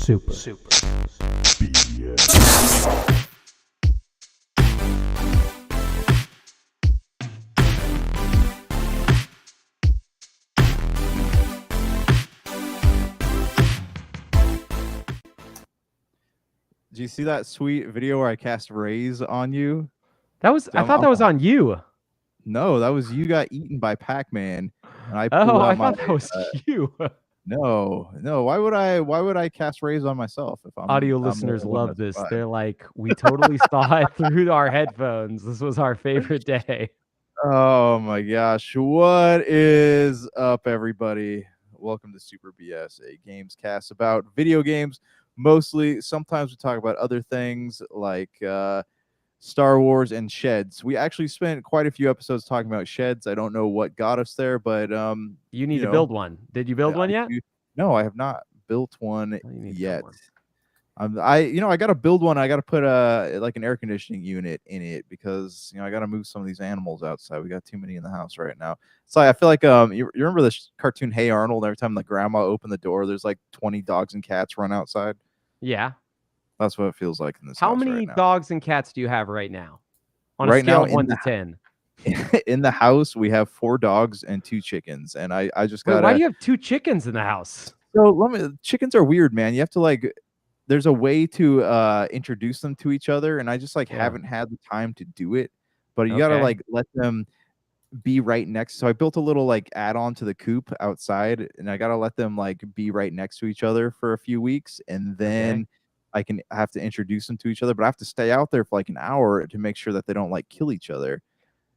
Super. Do you see that sweet video where I cast Raise on you? I thought that was on you. No, that was you got eaten by Pac-Man. And I I thought that was you. No. Why would I cast Raise on myself if I'm Audio listeners love this. They're like, we totally saw it through our headphones. This was our favorite day. Oh my gosh. What is up, everybody? Welcome to Super BS, a Gamescast about video games. Mostly, sometimes we talk about other things like Star Wars and sheds. We actually spent quite a few episodes talking about sheds. I don't know what got us there, but you need to build one. Did you build one yet? No, I have not built one yet. I got to build one. I got to put like an air conditioning unit in it because I got to move some of these animals outside. We got too many in the house right now. So I feel like you remember the cartoon Hey Arnold? Every time the grandma opened the door, there's like 20 dogs and cats run outside. Yeah. That's what it feels like in this house. How many right now. dogs and cats do you have right now? On right a scale now, of 1 to 10. In the house, we have 4 dogs and 2 chickens. And I just got. Why do you have 2 chickens in the house? So chickens are weird, man. You have to there's a way to introduce them to each other, and I just haven't had the time to do it. But you gotta let them be right next. So I built a little add-on to the coop outside, and I gotta let them be right next to each other for a few weeks, and then I have to introduce them to each other. But I have to stay out there for an hour to make sure that they don't kill each other.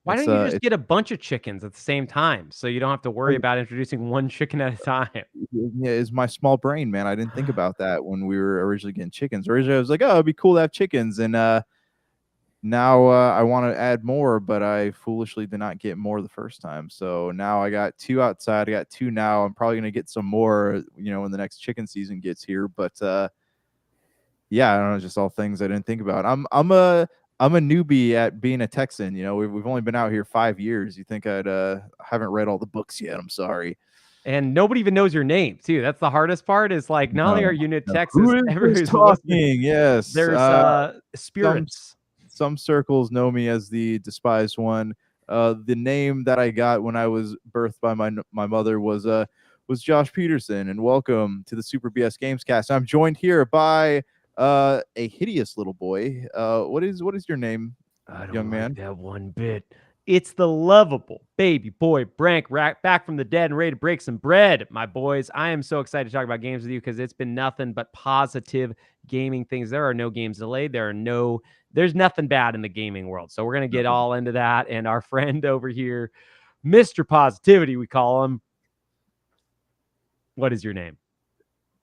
Why don't you just get a bunch of chickens at the same time so you don't have to worry about introducing one chicken at a time? Yeah, it's my small brain, man. I didn't think about that when we were originally getting chickens. Originally, I was like, oh, it'd be cool to have chickens. And now I want to add more, but I foolishly did not get more the first time. So now I got 2 outside. I got 2 now. I'm probably going to get some more, when the next chicken season gets here. But yeah, I don't know, just all things I didn't think about. I'm a newbie at being a Texan. We've only been out here 5 years. You think I haven't read all the books yet? I'm sorry. And nobody even knows your not too. That's the hardest part. Is not only are you in Texas, everybody's talking. Yes, there's spirits. Some circles know me as the despised one. The name that I got when I was birthed by my mother was Josh Peterson. And welcome to the Super BS Gamescast. I'm joined here by a hideous little boy. What is your name, young man? That one bit. It's the lovable baby boy Brank, back from the dead and ready to break some bread, my boys. I am so excited to talk about games with you because it's been nothing but positive gaming things. There are no games delayed. There's nothing bad in the gaming world. So we're gonna get all into that. And our friend over here, Mr. Positivity, we call him. What is your name?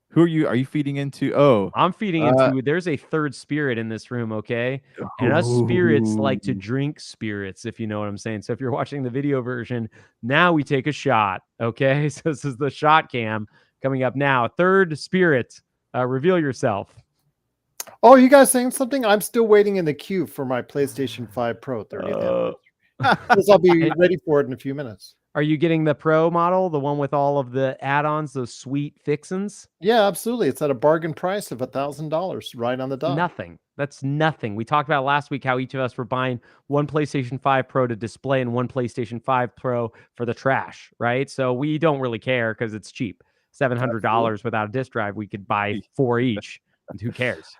Who are you? Are you feeding into? Oh, I'm feeding into. There's a third spirit in this room, okay? And us spirits like to drink spirits, if you know what I'm saying. So if you're watching the video version, now we take a shot, okay? So this is the shot cam coming up now. Third spirit, reveal yourself. Oh, you guys saying something? I'm still waiting in the queue for my PlayStation 5 Pro 30th anniversary. I'll be ready for it in a few minutes. Are you getting the Pro model, the one with all of the add-ons, those sweet fixins? Yeah, absolutely. It's at a bargain price of $1,000 right on the dot. Nothing. That's nothing. We talked about last week how each of us were buying one PlayStation 5 Pro to display and one PlayStation 5 Pro for the trash, right? So we don't really care because it's cheap. $700 without a disk drive. We could buy 4 each. And who cares?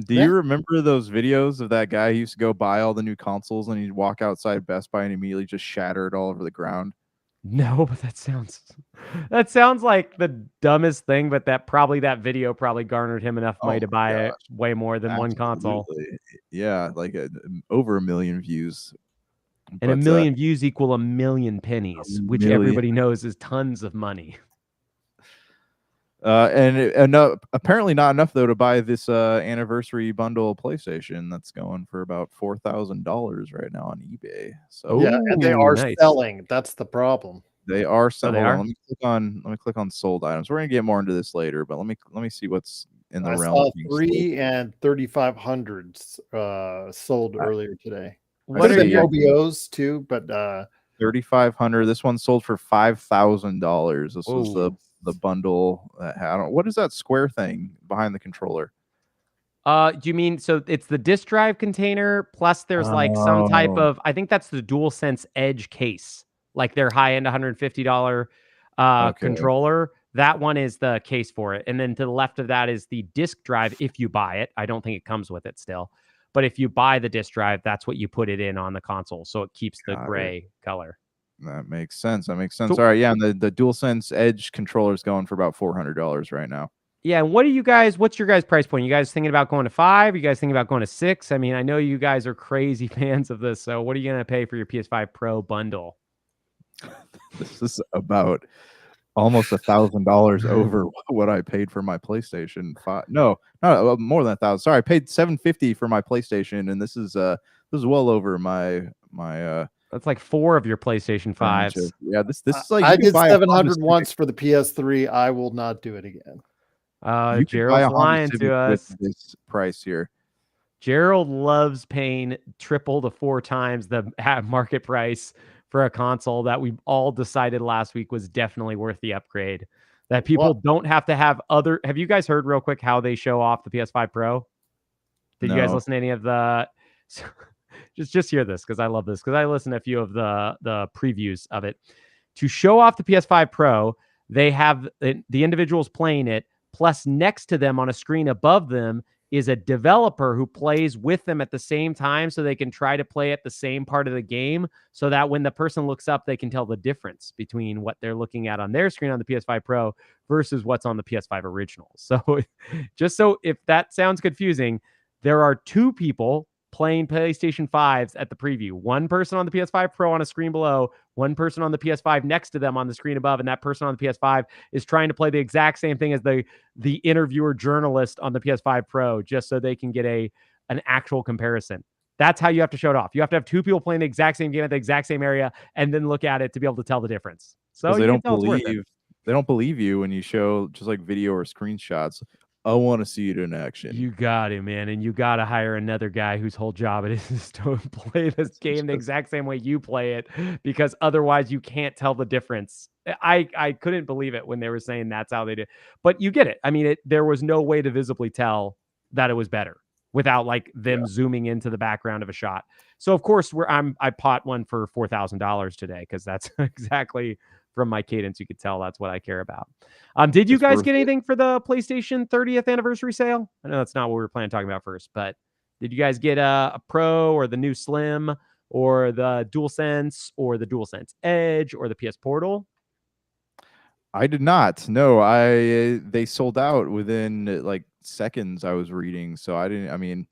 Do you remember those videos of that guy who used to go buy all the new consoles and he'd walk outside Best Buy and immediately just shatter it all over the ground? No, but that sounds like the dumbest thing, but that video probably garnered him enough money to buy it way more than one console. Yeah, over 1 million views. And 1 million views equal 1 million pennies, which everybody knows is tons of money. And apparently not enough though to buy this anniversary bundle PlayStation that's going for about $4,000 right now on eBay. So yeah, and they are selling. That's the problem. They are selling. Let me click on sold items. We're gonna get more into this later, but let me see what's in the realm. I saw 3 and 3,500 sold earlier today. What are your OBOs too? But 3,500. This one sold for $5,000. This was the the bundle. I don't. What is that square thing behind the controller? Do you mean so it's the disk drive container plus there's like some type Oh, of I think that's the DualSense Edge case, like their high-end $150 okay. controller. That one is the case for it. And then to the left of that is the disk drive if you buy it. I don't think it comes with it still. But if you buy the disk drive, that's what you put it in on the console. So it keeps the Got it. gray color. That makes sense. That makes sense. So, All right, yeah, and the DualSense Edge controller is going for about $400 right now. yeah, and what's your guys' price point? You guys thinking about going to 5? You guys thinking about going to 6? I mean, I know you guys are crazy fans of this. So what are you going to pay for your PS5 Pro bundle? This is about almost $1,000 over what I paid for my PlayStation 5. No, more than 1,000. Sorry, I paid $750 for my PlayStation, and this is well over my That's like 4 of your PlayStation 5s. Yeah, this is like I did 700 once for the PS3. I will not do it again. You can buy a Gerald's Honda lying Civic to us. with this price here. Gerald loves paying triple to 4 times the market price for a console that we all decided last week was definitely worth the upgrade. That people don't have to have other. Have you guys heard real quick how they show off the PS5 Pro? Did you guys listen to any of the? Just hear this because I love this because I listened to a few of the previews of it. To show off the PS5 Pro, they have the individuals playing it. Plus, next to them on a screen above them is a developer who plays with them at the same time so they can try to play at the same part of the game so that when the person looks up, they can tell the difference between what they're looking at on their screen on the PS5 Pro versus what's on the PS5 original. So just so if that sounds confusing, there are 2 people playing PlayStation 5s at the preview. One person on the PS5 Pro on a screen below, one person on the PS5 next to them on the screen above, and that person on the PS5 is trying to play the exact same thing as the interviewer journalist on the PS5 Pro, just so they can get an actual comparison. That's how you have to show it off. You have to have 2 people playing the exact same game at the exact same area, and then look at it to be able to tell the difference. So they don't believe you when you show just like video or screenshots. I want to see it in action. You got it, man. And you got to hire another guy whose whole job it is to play this game the exact same way you play it, because otherwise you can't tell the difference. I couldn't believe it when they were saying that's how they did. But you get it. I mean, there was no way to visibly tell that it was better without like them zooming into the background of a shot. So of course I bought one for $4,000 today because that's exactly from my cadence. You could tell that's what I care about. Did you guys get anything for the PlayStation 30th anniversary sale? I know that's not what we were planning on talking about first, but did you guys get a Pro or the new Slim or the DualSense or the DualSense Edge or the PS Portal? I did not. No, they sold out within like seconds. I was reading, so I didn't. I mean,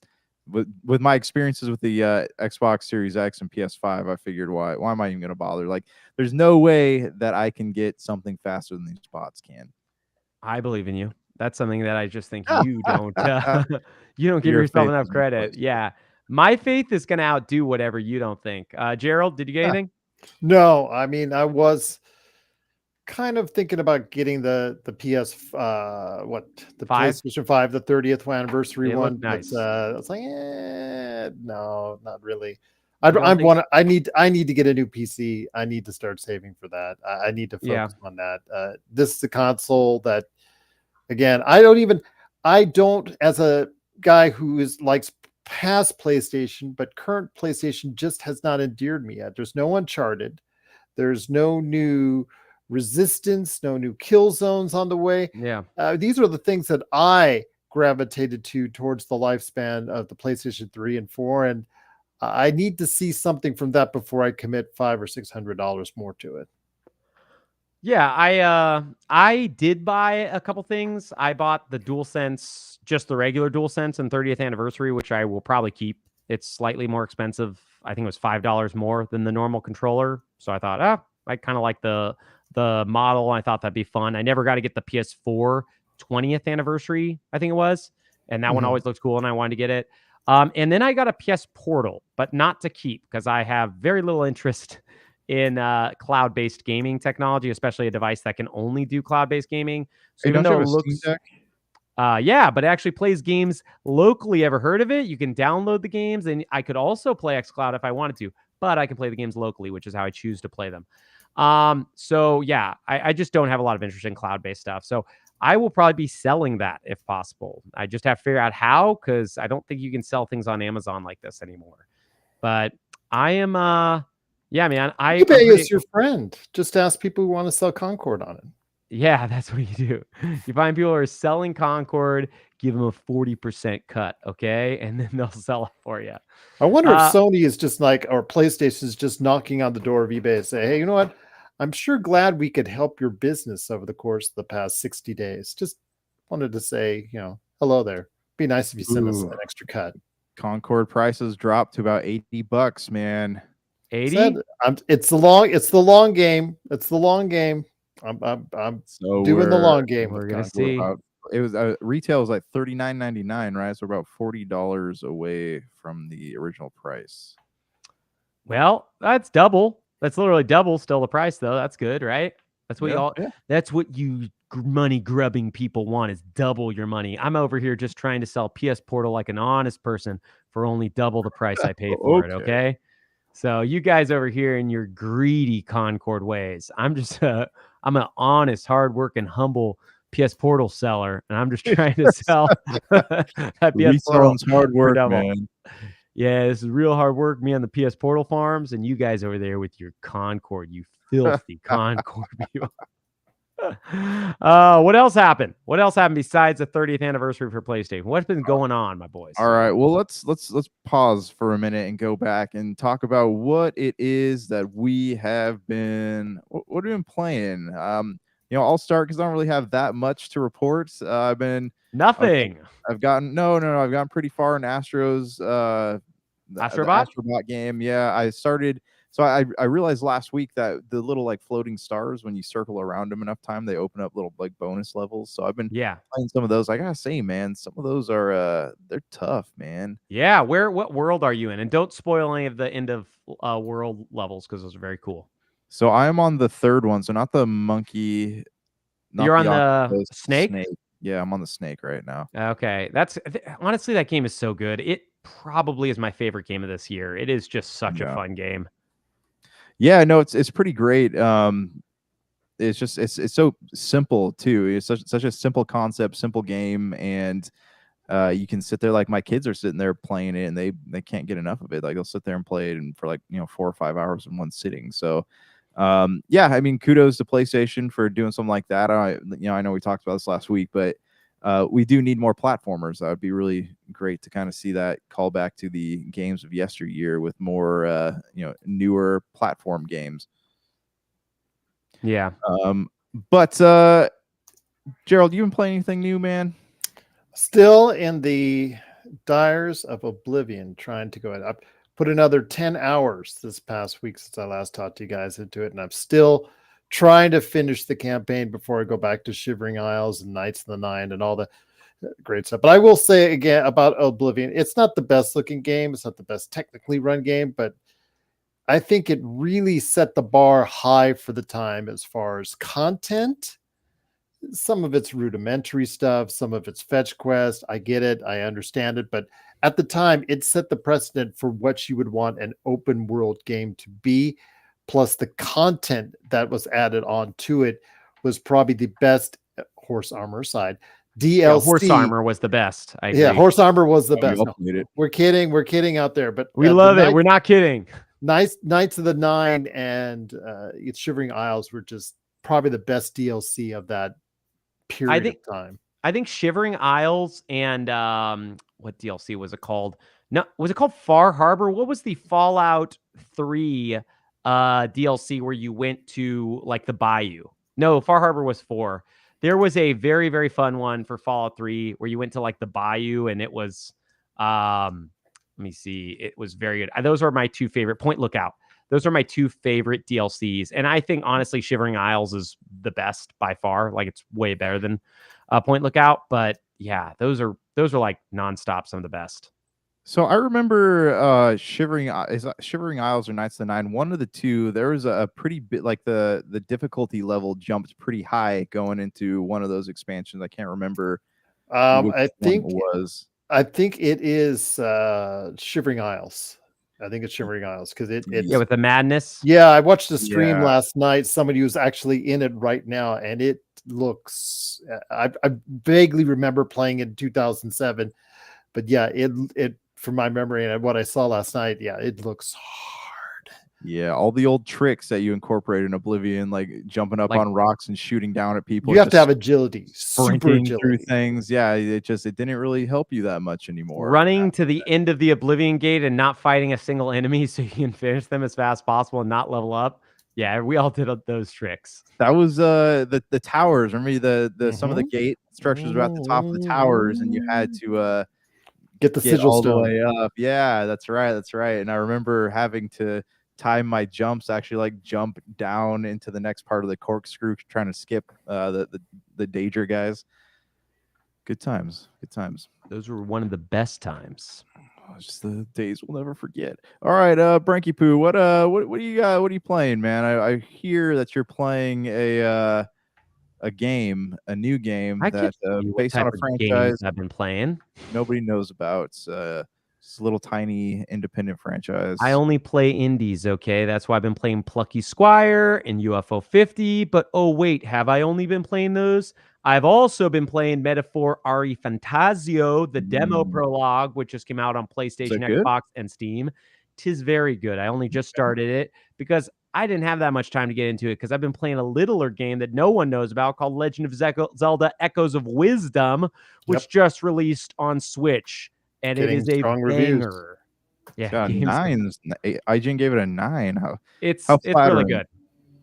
with my experiences with the Xbox Series X and PS5, I figured why am I even going to bother? Like, there's no way that I can get something faster than these bots can. I believe in you. That's something that I just think you don't you don't give yourself enough credit. Yeah. My faith is going to outdo whatever you don't think. Gerald, did you get anything? No, I mean, I was kind of thinking about getting the PlayStation 5, the 30th anniversary one. Nice. But, I was like, no, not really. I need to get a new PC. I need to start saving for that. I need to focus on that. This is a console that, again, I don't as a guy who likes past PlayStation, but current PlayStation just has not endeared me yet. There's no Uncharted. There's no new Resistance, no new kill zones on the way. Yeah. These are the things that I gravitated towards the lifespan of the PlayStation 3 and 4. And I need to see something from that before I commit $500 or $600 more to it. Yeah, I did buy a couple things. I bought the DualSense, just the regular DualSense and 30th anniversary, which I will probably keep. It's slightly more expensive. I think it was $5 more than the normal controller. So I thought, I kind of like the model. I thought that'd be fun. I never got to get the PS4 20th anniversary, I think it was. And that one always looks cool and I wanted to get it. And then I got a PS Portal, but not to keep because I have very little interest in cloud-based gaming technology, especially a device that can only do cloud-based gaming. So even though it looks, but it actually plays games locally. Ever heard of it? You can download the games, and I could also play xCloud if I wanted to, but I can play the games locally, which is how I choose to play them. So yeah, I just don't have a lot of interest in cloud-based stuff. So I will probably be selling that if possible. I just have to figure out how, because I don't think you can sell things on Amazon like this anymore. But I am yeah, man. I'm eBay pretty is your friend. Just ask people who want to sell Concord on it. yeah, that's what you do. You find people who are selling Concord, give them a 40% cut, okay? And then they'll sell it for you. I wonder if Sony is just like, or PlayStation is just knocking on the door of eBay and say, hey, you know what? I'm sure glad we could help your business over the course of the past 60 days. Just wanted to say, hello there. Be nice if you send us an extra cut. Concord prices dropped to about $80, man. 80? It's the long game. It's the long game. I'm doing the long game. We're gonna see. It was retail was like $39.99, right? So about $40 away from the original price. Well, that's double. That's literally double still the price, though. That's good, right? That's what that's what you money grubbing people want, is double your money. I'm over here just trying to sell PS Portal like an honest person for only double the price I paid for it. Okay. So you guys over here in your greedy Concord ways. I'm just I'm an honest, hardworking, humble PS Portal seller, and I'm just trying to sell that PS Portal. Hard work, man. Yeah, this is real hard work. Me on the PS Portal farms, and you guys over there with your Concord, you filthy Concord people. What else happened? What else happened besides the 30th anniversary for PlayStation? What's been going on, my boys? All right. Well, let's pause for a minute and go back and talk about what it is that we have been what have we been playing. I'll start because I don't really have that much to report. I've been nothing. I've gotten I've gotten pretty far in Astro's Astrobot game. Yeah, I started. So I realized last week that the little like floating stars, when you circle around them enough time, they open up little like bonus levels. So I've been playing some of those. I gotta say, man, some of those are they're tough, man. Yeah, what world are you in? And don't spoil any of the end of world levels, because those are very cool. So I am on the third one, so not the monkey. You're on the snake? Yeah, I'm on the snake right now. Okay, honestly, that game is so good. It probably is my favorite game of this year. It is just such a fun game. Yeah, no, it's pretty great. It's just it's so simple too. It's such a simple concept, simple game, and you can sit there, like my kids are sitting there playing it, and they can't get enough of it. Like they'll sit there and play it for like 4 or 5 hours in one sitting. So yeah, I mean, kudos to PlayStation for doing something like that. I know we talked about this last week, but we do need more platformers. That would be really great to kind of see that call back to the games of yesteryear with more newer platform games. Yeah. But Gerald, you been playing anything new, man? Still in the dyers of oblivion, trying to go up. Put another 10 hours this past week since I last talked to you guys into it, and I'm still trying to finish the campaign before I go back to Shivering Isles and Knights of the Nine and all the great stuff. But I will say again about Oblivion, it's not the best looking game. It's not the best technically run game, but I think it really set the bar high for the time as far as content. Some of it's rudimentary stuff, some of it's fetch quest. I get it. I understand it. But at the time, it set the precedent for what you would want an open world game to be. Plus the content that was added on to it was probably the best. Horse armor aside, DLC. Yeah, horse armor was the best. I agree. Yeah, horse armor was the best. No, we're kidding out there, but we love it. We're not kidding. Knights of the Nine and Shivering Isles were just probably the best DLC of that period of time. I think Shivering Isles and what DLC was it called? No, was it called Far Harbor? What was the Fallout 3 DLC where you went to like the bayou? No, Far Harbor was 4. There was a very, very fun one for Fallout 3 where you went to like the bayou, and it was let me see, it was very good. Those are my two favorite. Point Lookout. Those are my two favorite DLCs. And I think honestly Shivering Isles is the best by far. Like it's way better than Point Lookout, but yeah, those are like nonstop some of the best. So I remember Shivering Isles or Knights of the Nine, one of the two. There was a pretty bit, like the difficulty level jumped pretty high going into one of those expansions. I can't remember. I think it is Shivering Isles. I think it's Shimmering Isles because it's Yeah, with the madness. Yeah, I watched a stream Yeah. last night. Somebody who's actually in it right now, and it looks. I vaguely remember playing it in 2007, but yeah, it from my memory and what I saw last night, yeah, it looks hard. Yeah, all the old tricks that you incorporate in Oblivion, like jumping up Like- on rocks and shooting down at people. You have to just have agility, super sprinting through agility. things. Yeah, it didn't really help you that much anymore. Running to the end of the Oblivion Gate and not fighting a single enemy so you can finish them as fast as possible and not level up. Yeah, we all did those tricks. That was the towers. Remember the some of the gate structures were at the top of the towers, and you had to get the get sigil all the stone. way up. Yeah, that's right. And I remember having to time my jumps, actually like jump down into the next part of the corkscrew, trying to skip the Daedra guys. Good times. Those were one of the best times. Oh, just the days we'll never forget. All right, Branky Poo, what do you got? What are you playing, man? I hear that you're playing a game, a new game that based on a franchise I've been playing. Nobody knows about. It's a little tiny independent franchise. I only play indies, okay? That's why I've been playing Plucky Squire and UFO 50. But oh wait, have I only been playing those? I've also been playing Metaphor Ari Fantasio, the demo prologue, which just came out on PlayStation, Xbox, and Steam. 'Tis very good. I only just started it because I didn't have that much time to get into it because I've been playing a littler game that no one knows about called Legend of Zelda Echoes of Wisdom, which just released on Switch. And it is a banger. Yeah, nines. IGN gave it a 9. It's really good.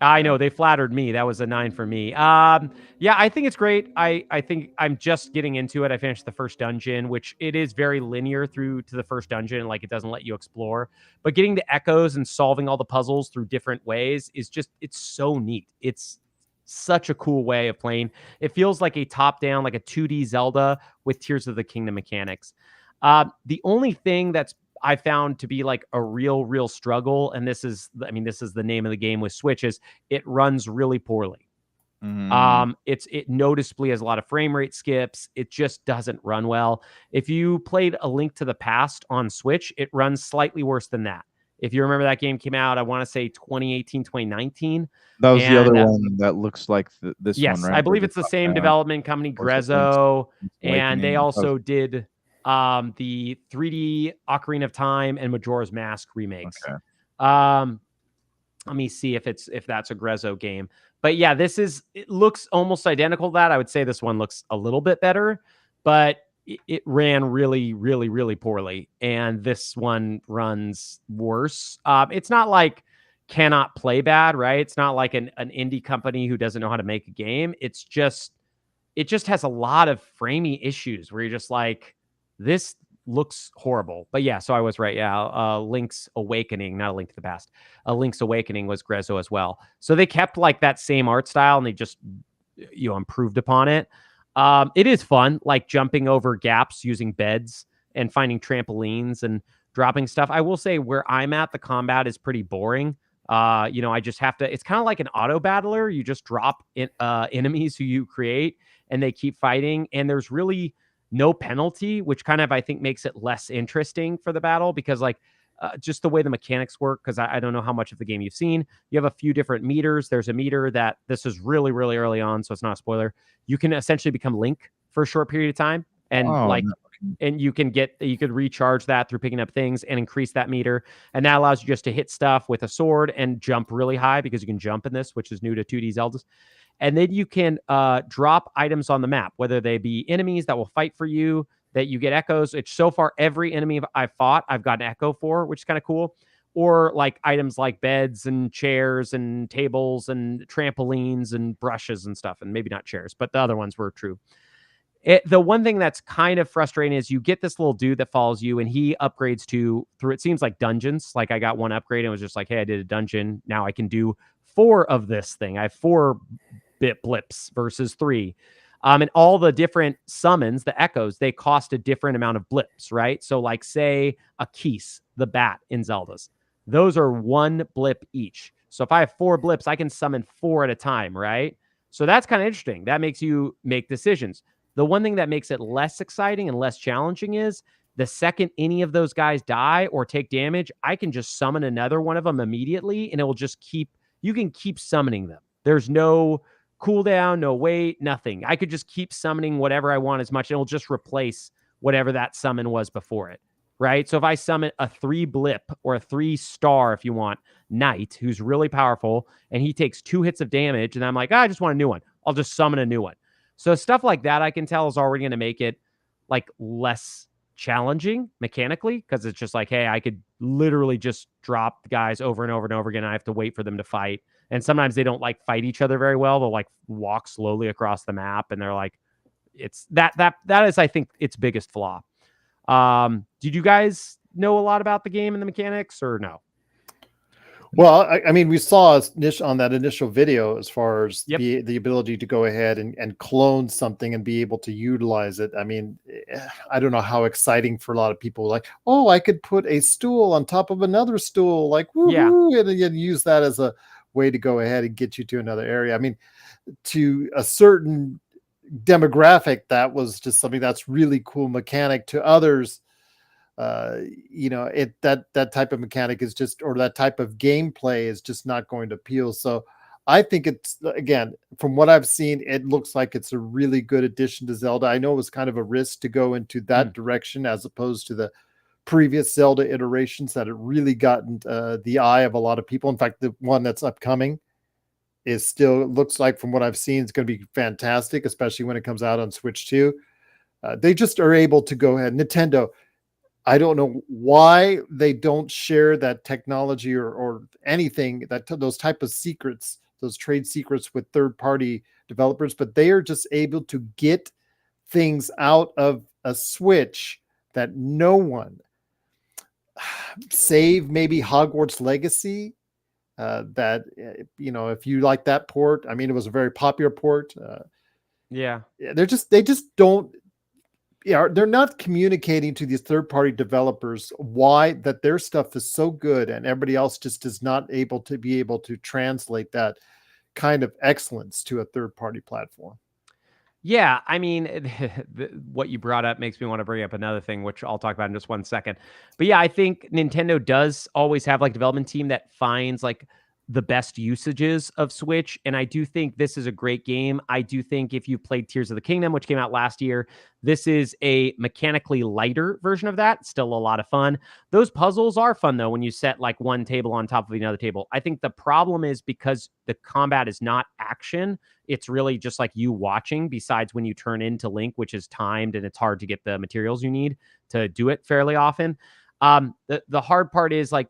I know they flattered me. That was a 9 for me. Yeah, I think it's great. I think I'm just getting into it. I finished the first dungeon, which it is very linear through to the first dungeon. Like it doesn't let you explore, but getting the echoes and solving all the puzzles through different ways is it's so neat. It's such a cool way of playing. It feels like a top-down, like a 2D Zelda with Tears of the Kingdom mechanics. The only thing that's I found to be like a real struggle, and this is the name of the game with Switch, is it runs really poorly. It noticeably has a lot of frame rate skips. It just doesn't run well. If you played A Link to the Past on Switch, it runs slightly worse than that. If you remember, that game came out, I want to say 2018, 2019. That was the other one that looks like this one, right? I believe it's the same development company, Grezzo, and they also did the 3D Ocarina of Time and Majora's Mask remakes. Okay. Let me see if that's a Grezzo game. But yeah, it looks almost identical to that. I would say this one looks a little bit better, but it ran really poorly. And this one runs worse. It's not like cannot play bad, right? It's not like an indie company who doesn't know how to make a game. It just has a lot of framey issues where you're just like, this looks horrible. But yeah, so I was right. Yeah, Link's Awakening, not A Link to the Past. Link's Awakening was Grezzo as well. So they kept like that same art style and they just improved upon it. It is fun, like jumping over gaps using beds and finding trampolines and dropping stuff. I will say where I'm at, the combat is pretty boring. I just have to. It's kind of like an auto battler. You just drop enemies who you create, and they keep fighting. And there's really no penalty, which kind of I think makes it less interesting for the battle because just the way the mechanics work. Because I don't know how much of the game you've seen. You have a few different meters. There's a meter that this is really early on, so it's not a spoiler. You can essentially become Link for a short period of time, and and you could recharge that through picking up things and increase that meter. And that allows you just to hit stuff with a sword and jump really high because you can jump in this, which is new to 2D Zeldas. And then you can drop items on the map, whether they be enemies that will fight for you, that you get echoes. It's so far every enemy I've fought, I've got an echo for, which is kind of cool. Or like items like beds and chairs and tables and trampolines and brushes and stuff. And maybe not chairs, but the other ones were true. The one thing that's kind of frustrating is you get this little dude that follows you and he upgrades through, it seems like dungeons. Like I got one upgrade and it was just like, hey, I did a dungeon. Now I can do 4 of this thing. I have 4 bit blips versus 3. And all the different summons, the echoes, they cost a different amount of blips, right? So like say a Keese, the bat in Zelda's, those are 1 blip each. So if I have 4 blips, I can summon 4 at a time, right? So that's kind of interesting. That makes you make decisions. The one thing that makes it less exciting and less challenging is The second any of those guys die or take damage, I can just summon another one of them immediately, and it will just you can keep summoning them. There's no cooldown, no wait, nothing. I could just keep summoning whatever I want as much, and it'll just replace whatever that summon was before it, right? So if I summon a 3 blip or a 3 star, if you want, knight, who's really powerful, and he takes 2 hits of damage, and I'm like, I just want a new one. I'll just summon a new one. So stuff like that, I can tell, is already going to make it like less challenging mechanically, because it's just like, hey, I could literally just drop guys over and over and over again. I have to wait for them to fight. And sometimes they don't like fight each other very well. They'll like walk slowly across the map, and they're like, it's that is, I think, its biggest flaw. Did you guys know a lot about the game and the mechanics, or no? Well, I mean, we saw on that initial video as far as Yep. the ability to go ahead and clone something and be able to utilize it. I mean, I don't know how exciting for a lot of people. Like, oh, I could put a stool on top of another stool, like woohoo, and use that as a way to go ahead and get you to another area. I mean, to a certain demographic, that was just something that's really cool mechanic. To others, that type of mechanic is just, or that type of gameplay is just not going to appeal. So I think it's, again, from what I've seen, it looks like it's a really good addition to Zelda. I know it was kind of a risk to go into that direction as opposed to the previous Zelda iterations that had really gotten the eye of a lot of people. In fact, the one that's upcoming is still, looks like, from what I've seen, it's going to be fantastic, especially when it comes out on Switch 2. They just are able to go ahead. Nintendo, I don't know why they don't share that technology or anything, those type of secrets, those trade secrets with third-party developers, but they are just able to get things out of a Switch that no one, save maybe Hogwarts Legacy, that, if you like that port, I mean, it was a very popular port. They just don't. Yeah, they're not communicating to these third-party developers why that their stuff is so good, and everybody else just is not able to translate that kind of excellence to a third-party platform. Yeah, I mean, what you brought up makes me want to bring up another thing, which I'll talk about in just 1 second. But yeah, I think Nintendo does always have like development team that finds like the best usages of Switch. And I do think this is a great game. I do think if you played Tears of the Kingdom, which came out last year, this is a mechanically lighter version of that. Still a lot of fun. Those puzzles are fun, though, when you set like one table on top of another table. I think the problem is because the combat is not action, it's really just like you watching, besides when you turn into Link, which is timed and it's hard to get the materials you need to do it fairly often. The hard part is like,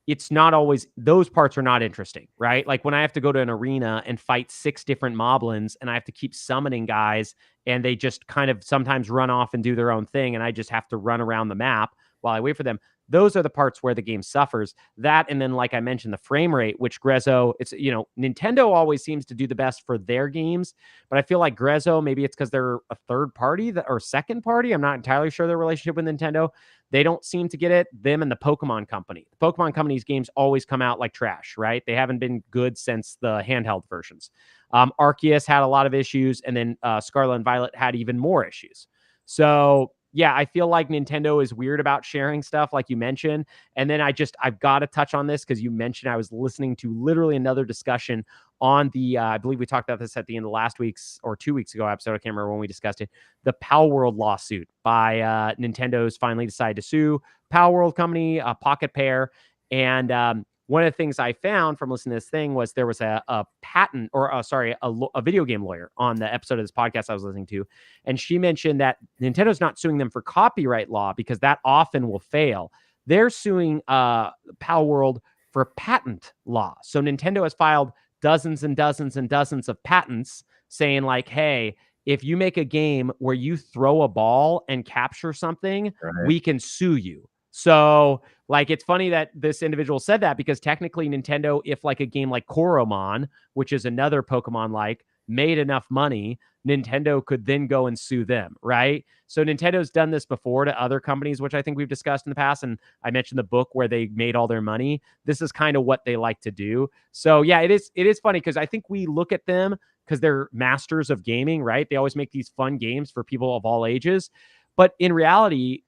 it's not always, those parts are not interesting, right? Like when I have to go to an arena and fight 6 different moblins and I have to keep summoning guys and they just kind of sometimes run off and do their own thing, and I just have to run around the map while I wait for them. Those are the parts where the game suffers. That, and then like I mentioned, the frame rate, which Grezzo, it's, Nintendo always seems to do the best for their games, but I feel like Grezzo, maybe it's because they're a third party or second party. I'm not entirely sure their relationship with Nintendo. They don't seem to get it. Them and the Pokemon Company. The Pokemon Company's games always come out like trash, right? They haven't been good since the handheld versions. Arceus had a lot of issues, and then Scarlet and Violet had even more issues. So yeah, I feel like Nintendo is weird about sharing stuff, like you mentioned. And then I've got to touch on this because you mentioned, I was listening to literally another discussion on the, I believe we talked about this at the end of last week's or 2 weeks ago episode. I can't remember when we discussed it. The Pal World lawsuit by Nintendo's finally decided to sue Pal World Company, Pocket Pair. And one of the things I found from listening to this thing was there was a patent, or a video game lawyer on the episode of this podcast I was listening to. And she mentioned that Nintendo's not suing them for copyright law because that often will fail. They're suing Pal World for patent law. So Nintendo has filed dozens and dozens and dozens of patents saying like, hey, if you make a game where you throw a ball and capture something, we can sue you. So like, it's funny that this individual said that, because technically Nintendo, if like a game like Koromon, which is another Pokemon like, made enough money, Nintendo could then go and sue them, right? So Nintendo's done this before to other companies, which I think we've discussed in the past. And I mentioned the book where they made all their money. This is kind of what they like to do. So yeah, it is funny because I think we look at them because they're masters of gaming, right? They always make these fun games for people of all ages. But in reality,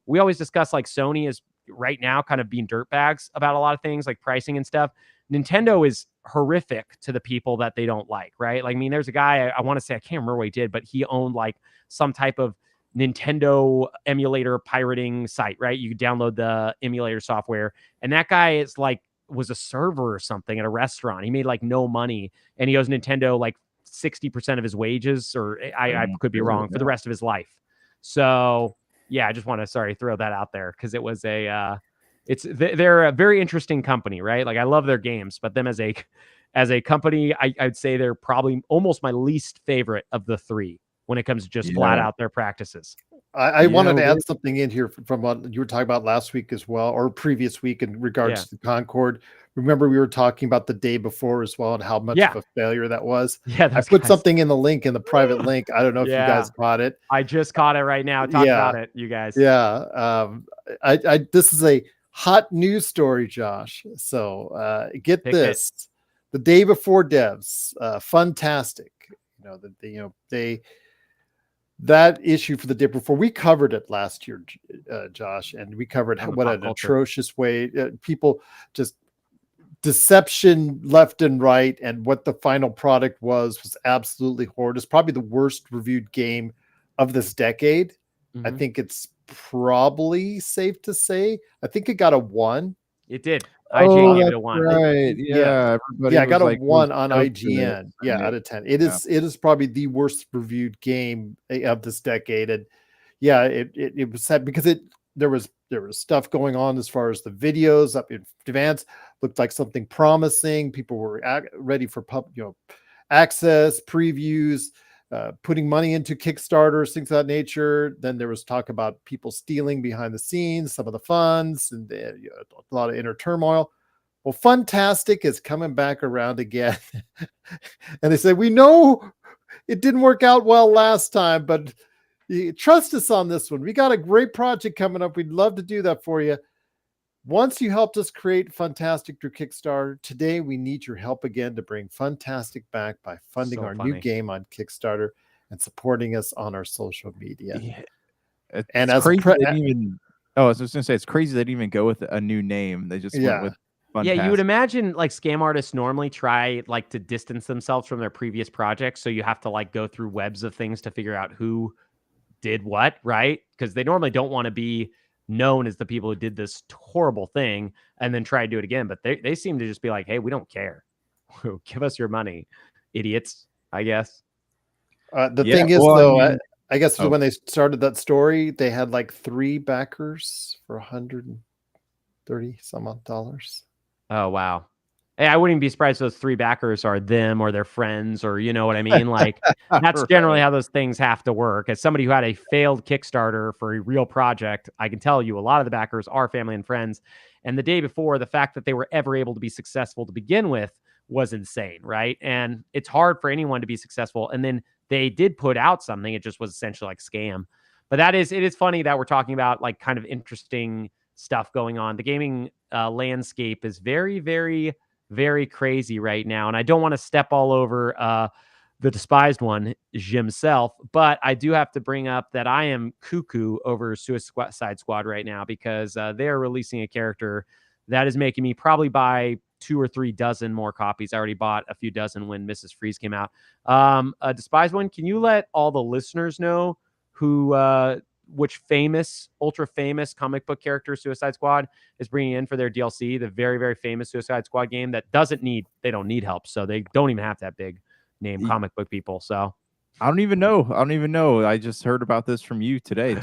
we always discuss like Sony is right now kind of being dirtbags about a lot of things like pricing and stuff. Nintendo is horrific to the people that they don't like, right? Like, I mean, there's a guy, I want to say, I can't remember what he did, but he owned like some type of Nintendo emulator pirating site, right? You could download the emulator software. And that guy is like, was a server or something at a restaurant. He made like no money and he owes Nintendo like 60% of his wages, or I could be wrong, for the rest of his life. So yeah, I just want to, throw that out there because it was they're a very interesting company, right? Like I love their games, but them as a company, I'd say they're probably almost my least favorite of the three when it comes to just flat out their practices. I wanted to add something in here from what you were talking about last week as well, or previous week in regards to Concord. Remember, we were talking about the day before as well and how much of a failure that was. Yeah, I put something in the link, in the private link. I don't know if you guys caught it. I just caught it right now. Talk about it, you guys. Yeah. This is a hot news story, Josh. So get this. The day before devs, Funtastic. That issue for the day before, we covered it last year, Josh, and we covered what an atrocious way people just deception left and right, and what the final product was absolutely horrid. It's probably the worst reviewed game of this decade. I think it's probably safe to say. I think it got a 1. It did. IGN gave it a 1. Right. Yeah. I got a 1 on IGN. Out of 10. It is probably the worst reviewed game of this decade. And it was sad because there was stuff going on as far as the videos up in advance. Looked like something promising. People were ready for access, previews, putting money into Kickstarters, things of that nature. Then there was talk about people stealing behind the scenes some of the funds, and a lot of inner turmoil. Well, Funtastic is coming back around again. And they said, we know it didn't work out well last time, but trust us on this one. We got a great project coming up. We'd love to do that for you. Once you helped us create Funtastic through Kickstarter, today we need your help again to bring Funtastic back by funding our new game on Kickstarter and supporting us on our social media. Yeah. And as crazy, I was just gonna say, it's crazy they didn't even go with a new name. They just went with Funtastic. Yeah, you would imagine like scam artists normally try like to distance themselves from their previous projects, so you have to like go through webs of things to figure out who did what, right? Because they normally don't want to be known as the people who did this horrible thing and then try to do it again. But they seem to just be like, hey, we don't care. Give us your money, idiots, I guess. The thing is, though, I guess when they started that story, they had like 3 backers for $130 some odd dollars. Oh, wow. Hey, I wouldn't be surprised if those 3 backers are them or their friends, or you know what I mean? Like that's generally how those things have to work. As somebody who had a failed Kickstarter for a real project, I can tell you a lot of the backers are family and friends. And the day before, the fact that they were ever able to be successful to begin with was insane, right? And it's hard for anyone to be successful. And then they did put out something. It just was essentially like scam. But it is funny that we're talking about like kind of interesting stuff going on. The gaming landscape is very, very, very crazy right now. And I don't want to step all over the despised one himself, but I do have to bring up that I am cuckoo over Suicide Squad right now because they're releasing a character that is making me probably buy 2 or 3 dozen more copies. I already bought a few dozen when Mrs. Freeze came out. A despised one, can you let all the listeners know which ultra famous comic book character Suicide Squad is bringing in for their DLC, the very, very famous Suicide Squad game that they don't need help. So they don't even have that big name comic book people. So I don't even know. I just heard about this from you today.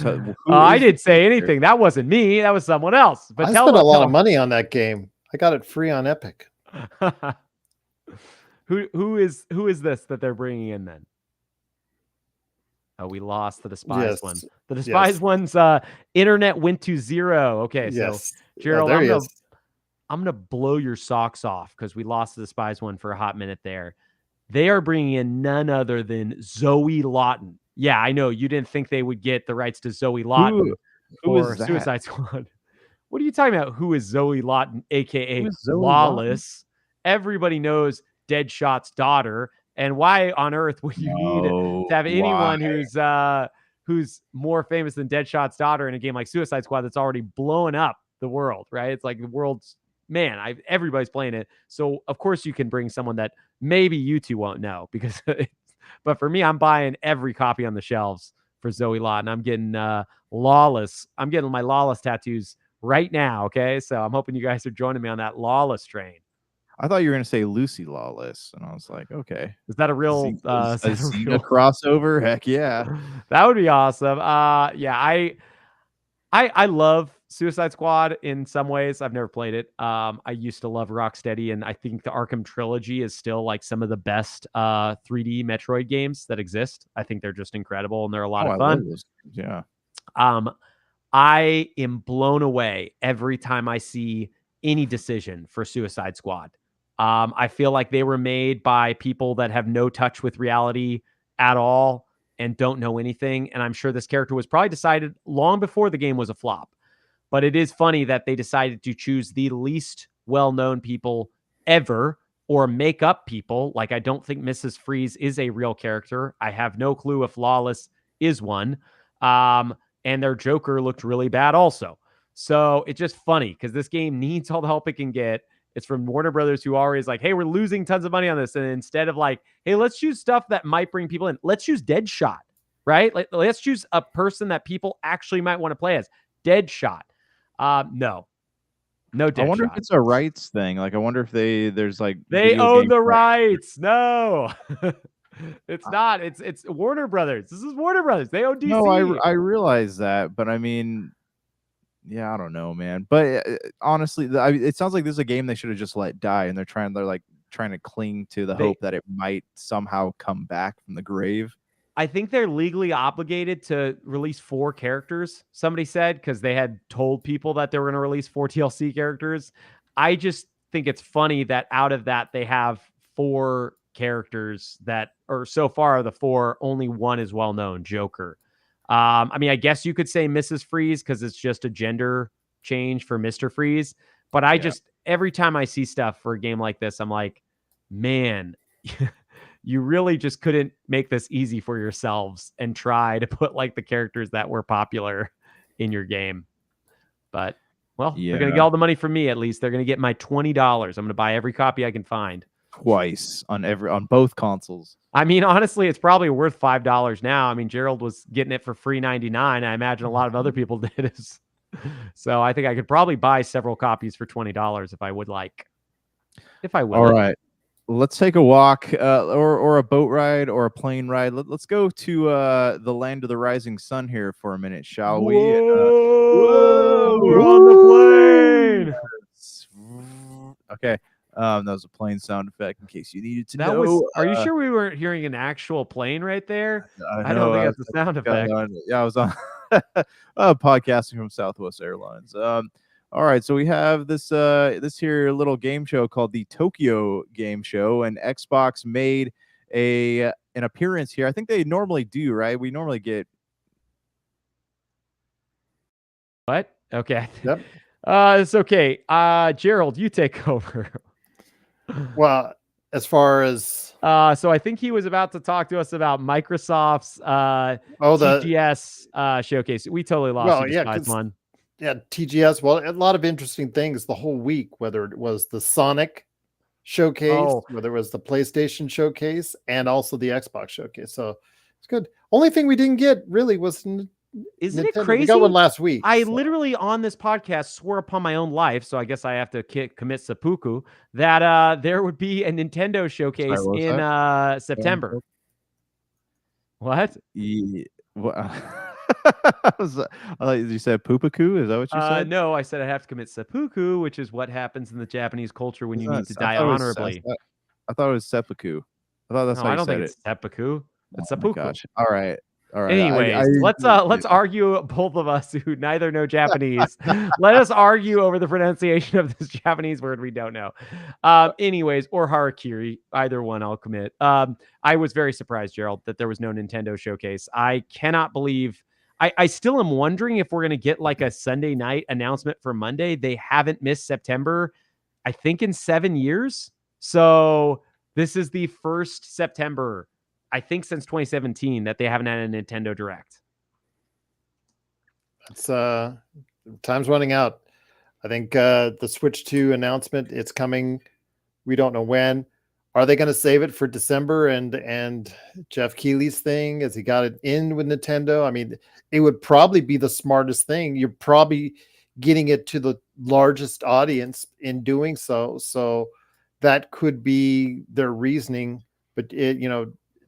I didn't say anything. That wasn't me. That was someone else. But I spent a lot of money on that game. I got it free on Epic. Who is this that they're bringing in then? Oh, we lost the despised one. The despised one's internet went to 0. Okay, so Gerald, I'm gonna blow your socks off because we lost the despised one for a hot minute there. They are bringing in none other than Zoe Lawton. Yeah, I know you didn't think they would get the rights to Zoe Lawton for Suicide Squad. What are you talking about? Who is Zoe Lawton, aka Lawless? Everybody knows Deadshot's daughter. And why on earth would you need to have anyone who's who's more famous than Deadshot's daughter in a game like Suicide Squad that's already blowing up the world, right? It's like the world's everybody's playing it. So of course you can bring someone that maybe you two won't know because but for me, I'm buying every copy on the shelves for Zoe Lot, and I'm getting Lawless. I'm getting my Lawless tattoos right now. Okay. So I'm hoping you guys are joining me on that Lawless train. I thought you were going to say Lucy Lawless, and I was like, okay. Is that a real a Xena crossover? Heck yeah. That would be awesome. Yeah, I love Suicide Squad in some ways. I've never played it. I used to love Rocksteady, and I think the Arkham trilogy is still like some of the best 3D Metroid games that exist. I think they're just incredible, and they're a lot of fun. Yeah. I am blown away every time I see any decision for Suicide Squad. I feel like they were made by people that have no touch with reality at all and don't know anything. And I'm sure this character was probably decided long before the game was a flop. But it is funny that they decided to choose the least well-known people ever or make up people. Like, I don't think Mrs. Freeze is a real character. I have no clue if Lawless is one. And their Joker looked really bad also. So it's just funny because this game needs all the help it can get. It's from Warner Brothers, who always like, hey, we're losing tons of money on this. And instead of like, hey, let's choose stuff that might bring people in. Let's choose Deadshot, right? Like, let's choose a person that people actually might want to play as. Deadshot. No Deadshot. I wonder if it's a rights thing. Like, I wonder if there's like they own the rights. No, it's not. It's Warner Brothers. This is Warner Brothers. They own DC. No, I realize that, but I mean, yeah, I don't know, man. But honestly, it sounds like this is a game they should have just let die, and they're trying to cling to the hope that it might somehow come back from the grave. I think they're legally obligated to release 4 characters, somebody said, because they had told people that they were going to release 4 TLC characters. I just think it's funny that out of that, they have 4 characters that, or so far of the 4, only one is well-known, Joker. I mean, I guess you could say Mrs. Freeze because it's just a gender change for Mr. Freeze. But I just, every time I see stuff for a game like this, I'm like, man, you really just couldn't make this easy for yourselves and try to put like the characters that were popular in your game. But, well, they're going to get all the money from me, at least. They're going to get my $20. I'm going to buy every copy I can find. Twice on both consoles. I mean, honestly, it's probably worth $5 now. I mean, Gerald was getting it for free $99. I imagine a lot of other people did. So I think I could probably buy several copies for $20 if I would like. All right. Let's take a walk or a boat ride or a plane ride. Let's go to the land of the rising sun here for a minute, shall we? Whoa, we're on the plane. Okay. That was a plane sound effect in case you needed to know. Are you sure we weren't hearing an actual plane right there? I don't think that's a sound effect. I was on podcasting from Southwest Airlines. All right, so we have this here little game show called the Tokyo Game Show, and Xbox made an appearance here. I think they normally do, right? We normally get what? Okay. Yep. It's okay. Gerald, you take over. Well, as far as so I think he was about to talk to us about Microsoft's TGS showcase. We totally lost one. Yeah, TGS. Well, a lot of interesting things the whole week, whether it was the Sonic showcase, whether it was the PlayStation showcase, and also the Xbox showcase. So it's good. Only thing we didn't get really was Isn't Nintendo. it crazy? We got one last week. I literally on this podcast swore upon my own life, so I guess I have to commit seppuku, that there would be a Nintendo showcase in September. What? Yeah. You said poopaku? Is that what you said? No, I said I have to commit seppuku, which is what happens in the Japanese culture when you need to die honorably. I thought it was seppuku. I thought that's how you said it. I don't think it's seppuku. It's seppuku. Gosh. All right. Anyways, let's argue, both of us who neither know Japanese. Let us argue over the pronunciation of this Japanese word we don't know. Anyways, or harakiri, either one I'll commit. I was very surprised, Gerald, that there was no Nintendo showcase. I cannot believe. I still am wondering if we're going to get like a Sunday night announcement for Monday. They haven't missed September, I think, in 7 years. So this is the first September, I think, since 2017 that they haven't had a Nintendo Direct. It's time's running out. I think the Switch 2 announcement, it's coming. We don't know when. Are they going to save it for December and Jeff Keighley's thing? Has he got it in with Nintendo? I mean, it would probably be the smartest thing. You're probably getting it to the largest audience in doing so. So that could be their reasoning. But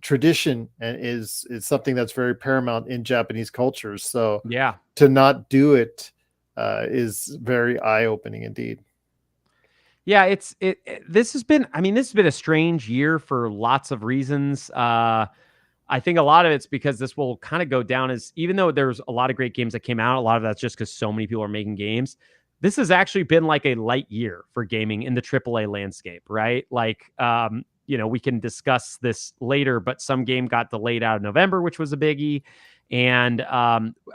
tradition is something that's very paramount in Japanese cultures. So Yeah. to not do it is very eye-opening indeed. Yeah, this has been a strange year for lots of reasons. I think a lot of it's because this will kind of go down as, even though there's a lot of great games that came out, a lot of that's just because so many people are making games. This has actually been like a light year for gaming in the AAA landscape, right? Like, we can discuss this later, but some game got delayed out of November, which was a biggie. And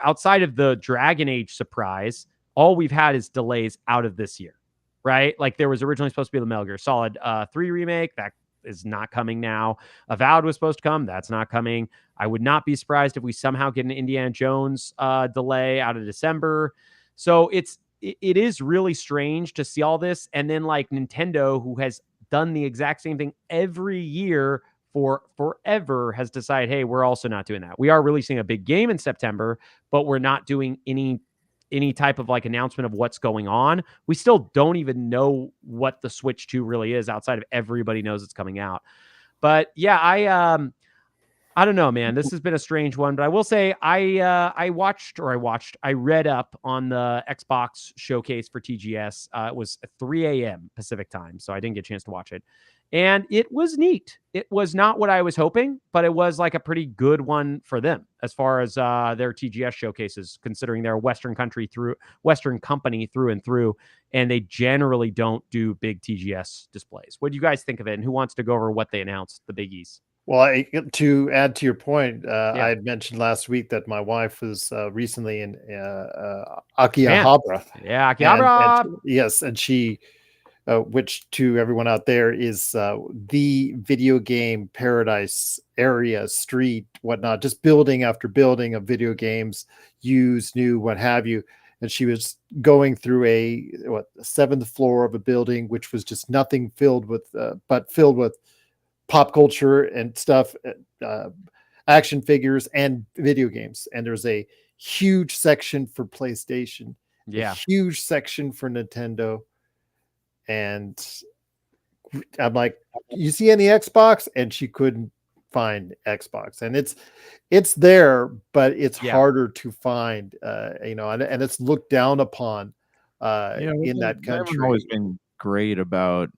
outside of the Dragon Age surprise, all we've had is delays out of this year, right? Like there was originally supposed to be the Metal Gear Solid 3 remake. That is not coming now. Avowed was supposed to come. That's not coming. I would not be surprised if we somehow get an Indiana Jones delay out of December. So it is really strange to see all this. And then like Nintendo, who has done the exact same thing every year for forever, has decided, hey, we're also not doing that. We are releasing a big game in September, but we're not doing any type of like announcement of what's going on. We still don't even know what the Switch 2 really is outside of everybody knows it's coming out. But yeah, I don't know, man. This has been a strange one, but I will say I read up on the Xbox showcase for TGS. It was at 3 a.m. Pacific time, so I didn't get a chance to watch it. And it was neat. It was not what I was hoping, but it was like a pretty good one for them as far as their TGS showcases, considering they're a Western company through and through, and they generally don't do big TGS displays. What do you guys think of it? And who wants to go over what they announced, the biggies? Well, to add to your point, I had mentioned last week that my wife was recently in Akihabara. Yeah, Akihabara. And yes, and she, which to everyone out there is the video game paradise area, street, whatnot, just building after building of video games, used, new, what have you. And she was going through a 7th floor of a building, which was just nothing filled with pop culture and stuff, action figures and video games. And there's a huge section for PlayStation, a huge section for Nintendo. And I'm like, you see any Xbox? And she couldn't find Xbox. And it's there, but it's harder to find, and it's looked down upon in that country. Always been great about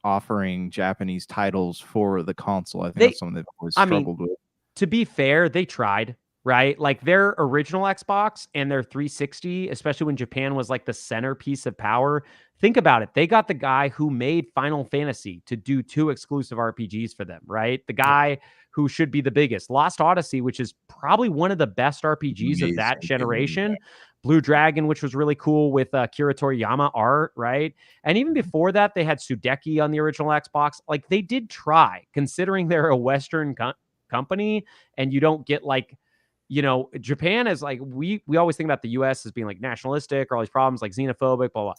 offering Japanese titles for the console. I think that's something they've always struggled with. To be fair, they tried, right? Like their original Xbox and their 360, especially when Japan was like the centerpiece of power. Think about it. They got the guy who made Final Fantasy to do 2 exclusive RPGs for them, right? The guy who should be the biggest. Lost Odyssey, which is probably one of the best RPGs of that generation. Blue Dragon, which was really cool with Akira Toriyama art, right? And even before that, they had Sudeki on the original Xbox. Like they did try, considering they're a Western company, and you don't get like, Japan is like, we always think about the US as being like nationalistic or all these problems, like xenophobic, blah, blah.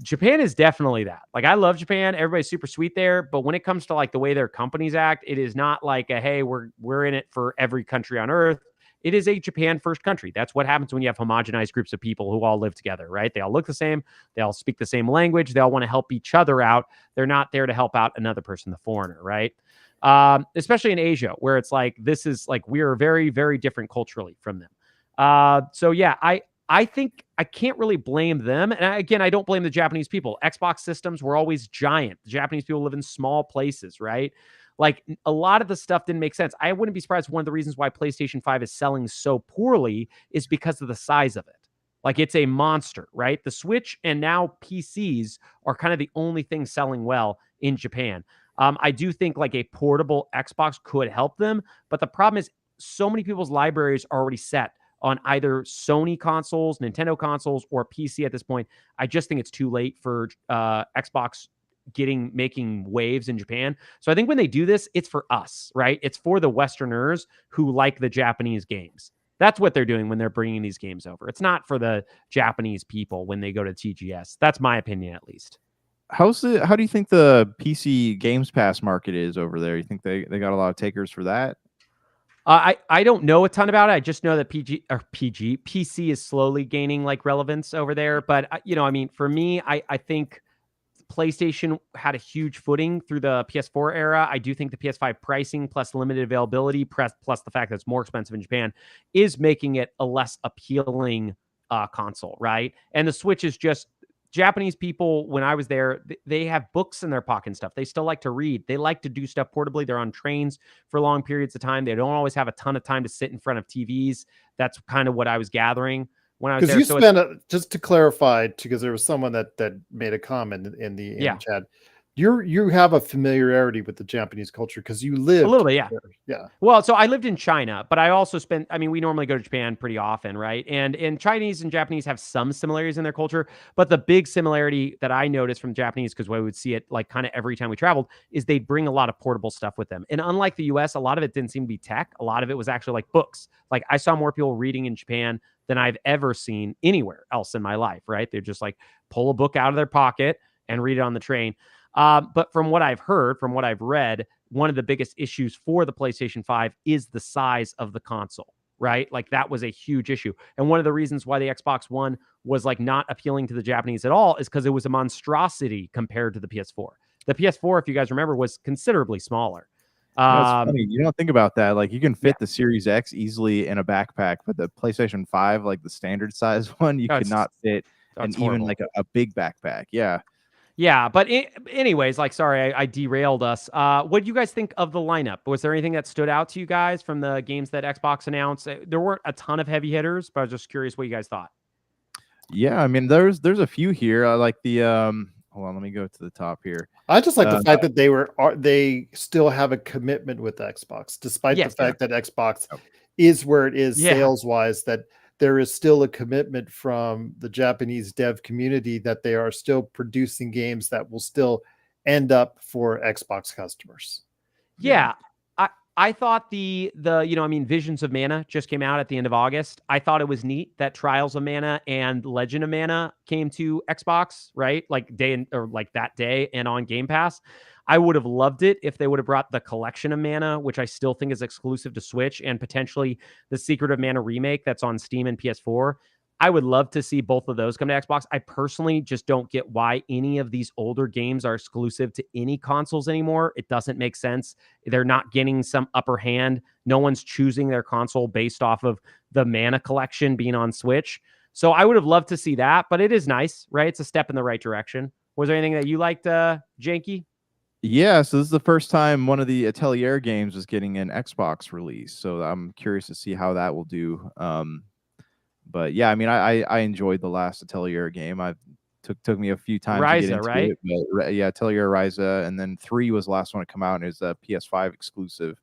Japan is definitely that. Like, I love Japan. Everybody's super sweet there. But when it comes to like the way their companies act, it is not like hey, we're in it for every country on earth. It is a Japan first country. That's what happens when you have homogenized groups of people who all live together, right? They all look the same. They all speak the same language. They all want to help each other out. They're not there to help out another person, the foreigner, right? Especially in Asia, where it's like, this is like, we are very, very different culturally from them. So yeah, I think I can't really blame them. And again, I don't blame the Japanese people. Xbox systems were always giant. The Japanese people live in small places, right? Like a lot of the stuff didn't make sense. I wouldn't be surprised. One of the reasons why PlayStation 5 is selling so poorly is because of the size of it. Like it's a monster, right? The Switch and now PCs are kind of the only thing selling well in Japan. I do think like a portable Xbox could help them, but the problem is so many people's libraries are already set on either Sony consoles, Nintendo consoles, or PC at this point. I just think it's too late for Xbox making waves in Japan. So I think when they do this, it's for us, right? It's for the Westerners who like the Japanese games. That's what they're doing when they're bringing these games over. It's not for the Japanese people when they go to TGS. That's my opinion, at least. How do you think the PC Games Pass market is over there? You think they got a lot of takers for that? I don't know a ton about it. I just know that PC is slowly gaining like relevance over there. But I mean, for me, I think PlayStation had a huge footing through the PS4 era. I do think the PS5 pricing plus limited availability, plus the fact that it's more expensive in Japan, is making it a less appealing console, right? And the Switch is just Japanese people. When I was there, they have books in their pocket and stuff. They still like to read. They like to do stuff portably. They're on trains for long periods of time. They don't always have a ton of time to sit in front of TVs. That's kind of what I was gathering when I was there. Because you spent just to clarify, because there was someone that made a comment in the chat. You have a familiarity with the Japanese culture because you lived a little bit, yeah. Well, so I lived in China, but I also spent. I mean, we normally go to Japan pretty often, right? And Chinese and Japanese have some similarities in their culture, but the big similarity that I noticed from Japanese, because we would see it like kind of every time we traveled, is they'd bring a lot of portable stuff with them. And unlike the U.S., a lot of it didn't seem to be tech. A lot of it was actually like books. Like I saw more people reading in Japan than I've ever seen anywhere else in my life. Right? They're just like pull a book out of their pocket and read it on the train. But from what I've heard, from what I've read, one of the biggest issues for the PlayStation 5 is the size of the console, right? Like that was a huge issue. And one of the reasons why the Xbox One was like not appealing to the Japanese at all is because it was a monstrosity compared to the PS4. The PS4, if you guys remember, was considerably smaller. That's funny. You don't think about that. Like you can fit the Series X easily in a backpack, but the PlayStation 5, like the standard size one, you could not fit in even like a big backpack. Yeah. Yeah, but anyways, like, sorry, I derailed us. What do you guys think of the lineup? Was there anything that stood out to you guys from the games that Xbox announced? There weren't a ton of heavy hitters, but I was just curious what you guys thought. Yeah, I mean, there's a few here. I like the hold on, let me go to the top here. I just like the fact that they still have a commitment with Xbox, despite the fact that Xbox is where it is sales wise, that there is still a commitment from the Japanese dev community that they are still producing games that will still end up for Xbox customers. Yeah. I thought the Visions of Mana just came out at the end of August. I thought it was neat that Trials of Mana and Legend of Mana came to Xbox, right? Like that day and on Game Pass. I would have loved it if they would have brought the Collection of Mana, which I still think is exclusive to Switch, and potentially the Secret of Mana remake that's on Steam and PS4. I would love to see both of those come to Xbox. I personally just don't get why any of these older games are exclusive to any consoles anymore. It doesn't make sense. They're not getting some upper hand. No one's choosing their console based off of the Mana collection being on Switch. So I would have loved to see that, but it is nice, right? It's a step in the right direction. Was there anything that you liked, Janky? Yeah, so this is the first time one of the Atelier games is getting an Xbox release. So I'm curious to see how that will do. But yeah, I mean, I enjoyed the last Atelier game. I took me a few times to get into it. But yeah, Atelier Ryza, and then 3 was the last one to come out, and it was a PS5 exclusive.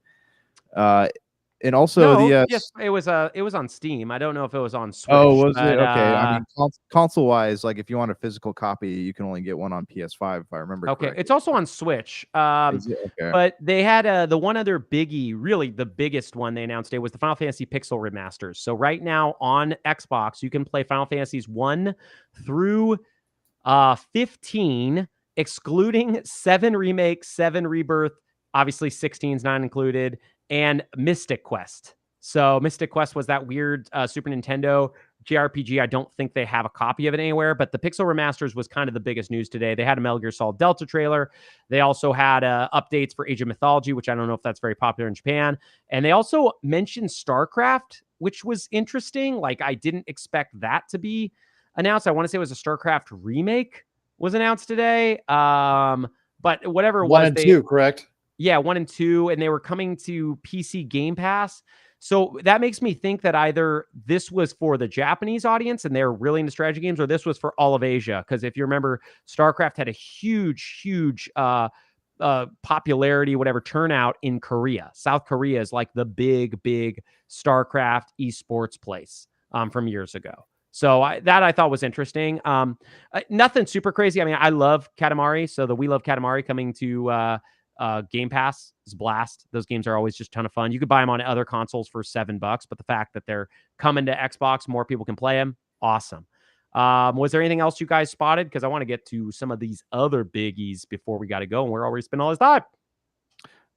And also yes, it was on Steam. I don't know if it was on Switch. Oh, was it? Okay. I mean, console wise, like if you want a physical copy, you can only get one on PS5, if I remember correctly. It's also on Switch. Okay. But they had the one other biggie, really the biggest one they announced today was the Final Fantasy Pixel remasters. So right now on Xbox, you can play Final Fantasies 1 through 15, excluding 7 Remake, 7 Rebirth, obviously 16 is not included, and Mystic Quest. So Mystic Quest was that weird Super Nintendo JRPG. I don't think they have a copy of it anywhere, but the Pixel remasters was kind of the biggest news today. They had a Metal Gear Solid Delta trailer. They also had updates for Age of Mythology, which I don't know if that's very popular in Japan. And they also mentioned StarCraft, which was interesting. Like I didn't expect that to be announced. I want to say it was a StarCraft remake was announced today. But whatever it was. 1 and 2, correct? Yeah, 1 and 2, and they were coming to PC Game Pass. So that makes me think that either this was for the Japanese audience and they're really into strategy games, or this was for all of Asia. Because if you remember, StarCraft had a huge popularity, turnout in Korea. South Korea is like the big StarCraft esports place from years ago. So I thought was interesting. Nothing super crazy. I mean, I love Katamari. So the We Love Katamari coming to Game Pass is blast. Those games are always just a ton of fun. You could buy them on other consoles for $7, but the fact that they're coming to Xbox, more people can play them. Awesome. Was there anything else you guys spotted? Because I want to get to some of these other biggies before we got to go, and we're already spending all this time.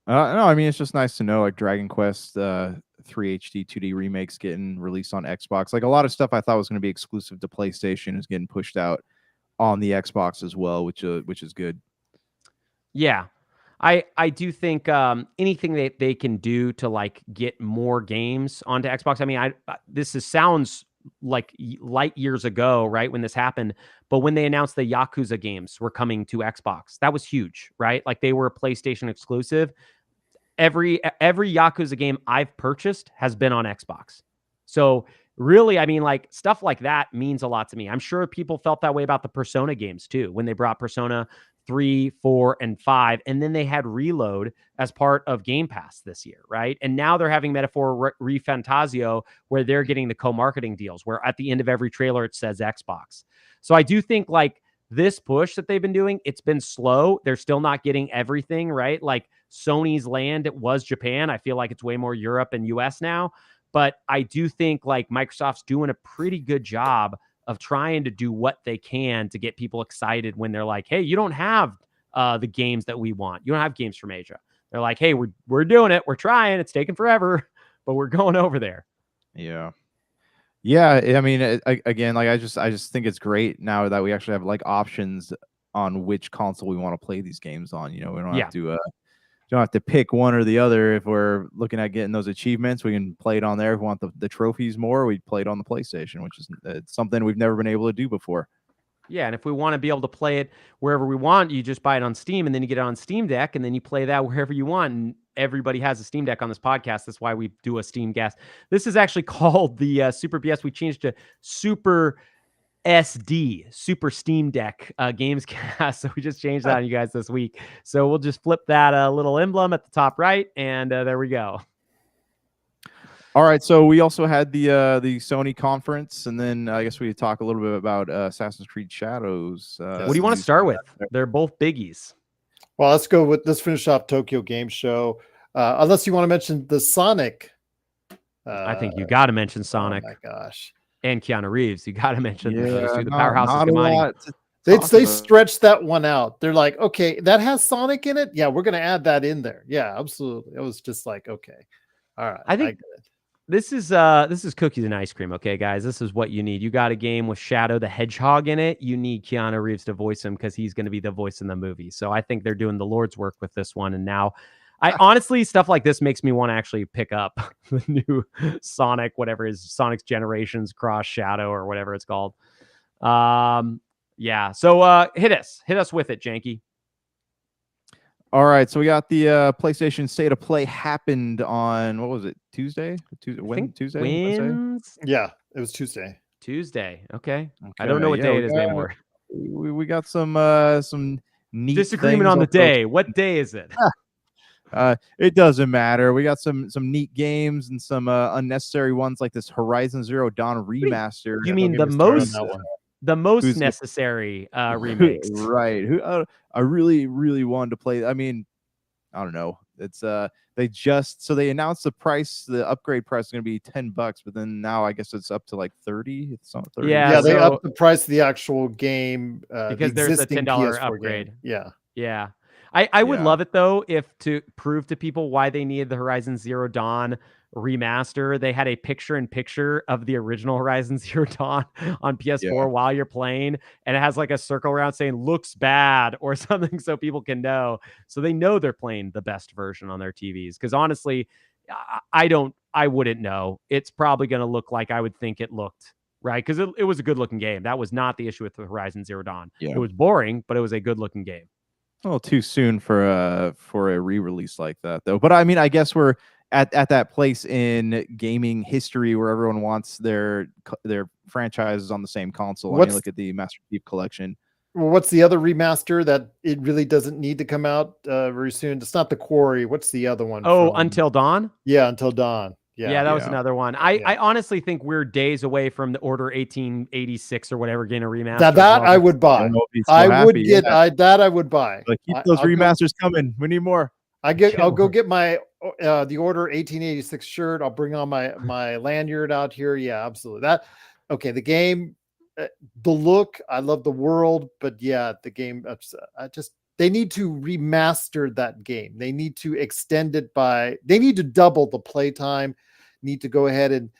No, I mean, it's just nice to know like Dragon Quest 3 HD 2D remakes getting released on Xbox. Like a lot of stuff I thought was going to be exclusive to PlayStation is getting pushed out on the Xbox as well, which is good. Yeah. I do think anything that they can do to like get more games onto Xbox. I mean, this sounds like light years ago, right, when this happened. But when they announced the Yakuza games were coming to Xbox, that was huge, right? Like they were a PlayStation exclusive. Every Yakuza game I've purchased has been on Xbox. So really, I mean, like stuff like that means a lot to me. I'm sure people felt that way about the Persona games too, when they brought Persona 3, 4, and 5, and then they had Reload as part of Game Pass this year, right? And now they're having Metaphor Refantasio, where they're getting the co-marketing deals, where at the end of every trailer it says Xbox. So I do think like this push that they've been doing, it's been slow. They're still not getting everything, right? Like Sony's land, it was Japan. I feel like it's way more Europe and US now. But I do think like Microsoft's doing a pretty good job of trying to do what they can to get people excited when they're like, hey, you don't have the games that we want. You don't have games from Asia. They're like, hey, we're doing it. We're trying. It's taking forever, but we're going over there. Yeah. Yeah. I mean, again, like I just think it's great now that we actually have like options on which console we want to play these games on. You know, we don't have to don't have to pick one or the other. If we're looking at getting those achievements, we can play it on there. If we want the trophies more, we play it on the PlayStation, which is something we've never been able to do before. Yeah, and if we want to be able to play it wherever we want, you just buy it on Steam, and then you get it on Steam Deck, and then you play that wherever you want. And everybody has a Steam Deck on this podcast. That's why we do a Steam Cast. This is actually called the Super BS. We changed to Super SD, Super Steam Deck Gamescast. So we just changed that on you guys this week. So we'll just flip that little emblem at the top right, and there we go. All right, so we also had the Sony conference, and then I guess we talk a little bit about Assassin's Creed Shadows. What do you want to start with? They're both biggies. Well, let's finish off Tokyo Game Show. Unless you want to mention the Sonic. I think you got to mention Sonic. Oh my gosh. And Keanu Reeves. You got to mention those two. The not powerhouses combining. They stretched that one out. They're like, okay, that has Sonic in it. Yeah, we're going to add that in there. Yeah, absolutely. It was just like, okay, all right. I think this is cookies and ice cream. Okay, guys, this is what you need. You got a game with Shadow the Hedgehog in it. You need Keanu Reeves to voice him because he's going to be the voice in the movie. So I think they're doing the Lord's work with this one. And now, I honestly, stuff like this makes me want to actually pick up the new Sonic, whatever is Sonic's Generations Cross Shadow or whatever it's called. Yeah. So hit us with it, Janky. All right, so we got the PlayStation State of Play happened on, what was it, Tuesday? Tuesday? Yeah, it was Tuesday. Okay. I don't know what day it is anymore. We got some neat disagreement on the day. What day is it? It doesn't matter. We got some neat games and some unnecessary ones like this Horizon Zero Dawn remaster. You mean the most necessary remakes? Right. I really wanted to play. I mean, I don't know. It's they announced the price. The upgrade price is going to be $10, but then now I guess it's up to like 30. It's not 30. Yeah, they upped the price of the actual game because there's a $10 upgrade. Game. Yeah. I would love it though if to prove to people why they needed the Horizon Zero Dawn remaster, they had a picture-in-picture of the original Horizon Zero Dawn on PS4 while you're playing, and it has like a circle around saying looks bad or something so people can know. So they know they're playing the best version on their TVs. Because honestly, I wouldn't know. It's probably going to look like I would think it looked, right? Because it was a good-looking game. That was not the issue with the Horizon Zero Dawn. It was boring, but it was a good-looking game. A little too soon for a re-release like that, though. But I mean, I guess we're at that place in gaming history where everyone wants their franchises on the same console. I mean, look at the Master Chief Collection. Well, what's the other remaster that it really doesn't need to come out very soon? It's not the Quarry. What's the other one? Oh, Until Dawn? Yeah, Until Dawn. Yeah, that was another one. I honestly think we're days away from the Order 1886 or whatever getting a remaster. That I would buy. I would get that. I would buy. Like, keep those remasters coming. We need more. I'll go get my the Order 1886 shirt. I'll bring on my lanyard out here. Yeah, absolutely. The game, the look. I love the world, but yeah, the game. They need to remaster that game. They need to extend it they need to double the playtime. Need to go ahead and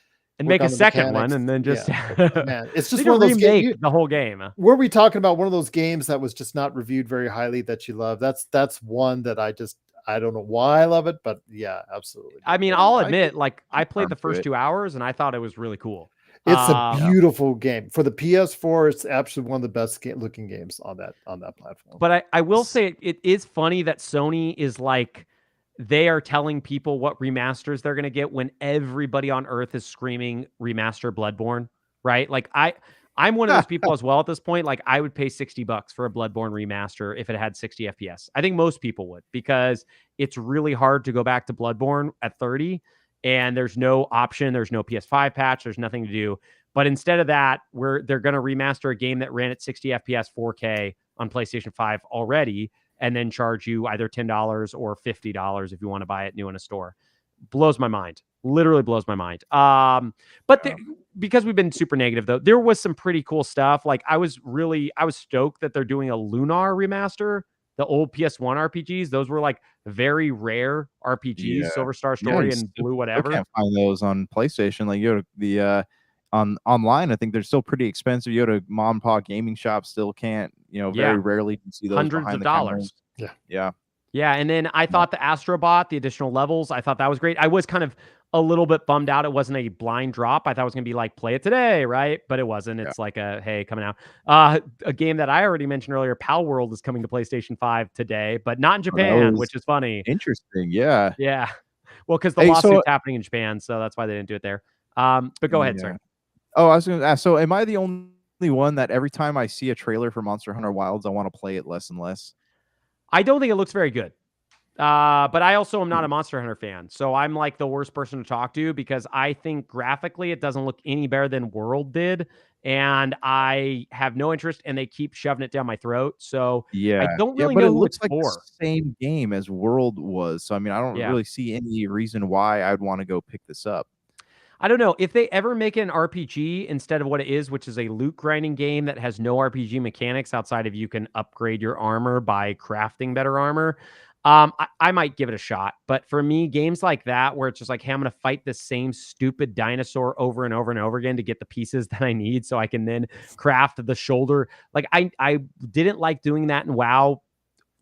make a second one, and then just man, it's just one of those games. The whole game. Were we talking about one of those games that was just not reviewed very highly that you love? That's one that I don't know why I love it, but yeah, absolutely. I mean, I'll admit, like, I played the first 2 hours and I thought it was really cool. It's a beautiful game for the PS4. It's absolutely one of the best looking games on that platform. But I will say it is funny that Sony is like, they are telling people what remasters they're going to get when everybody on earth is screaming remaster Bloodborne, right? Like I'm one of those people as well at this point. Like, I would pay $60 for a Bloodborne remaster if it had 60 FPS. I think most people would, because it's really hard to go back to Bloodborne at 30 and there's no option. There's no PS5 patch. There's nothing to do. But instead of that, they're going to remaster a game that ran at 60 FPS 4K on PlayStation 5 already, and then charge you either $10 or $50 if you want to buy it new in a store. Blows my mind. Literally blows my mind. Because we've been super negative, though, there was some pretty cool stuff. Like, I was stoked that they're doing a Lunar remaster. The old PS1 RPGs, those were like very rare RPGs, Silver Star Story and Blue whatever. You can't find those on PlayStation. Like, you go to online, I think they're still pretty expensive. You go to mom and pop gaming shops, still can't, very rarely can see those hundreds of dollars. Yeah. And then I thought the Astrobot, the additional levels, I thought that was great. I was kind of a little bit bummed out it wasn't a blind drop. I thought it was going to be like, play it today, right? But it wasn't. It's like hey, coming out. A game that I already mentioned earlier, Pal World, is coming to PlayStation 5 today, but not in Japan, which is funny. Interesting, yeah. Yeah. Well, because the lawsuit's happening in Japan, so that's why they didn't do it there. But go ahead, sir. Oh, I was going to ask, so am I the only one that every time I see a trailer for Monster Hunter Wilds, I want to play it less and less? I don't think it looks very good. But I also am not a Monster Hunter fan, so I'm like the worst person to talk to, because I think graphically it doesn't look any better than World did, and I have no interest, and they keep shoving it down my throat. So I don't really know who it's for. The same game as World was, so I mean, I don't really see any reason why I'd want to go pick this up. I don't know if they ever make an RPG instead of what it is, which is a loot grinding game that has no RPG mechanics outside of you can upgrade your armor by crafting better armor. I might give it a shot, but for me, games like that, where it's just like, hey, I'm going to fight the same stupid dinosaur over and over and over again to get the pieces that I need so I can then craft the shoulder. Like, I didn't like doing that in WoW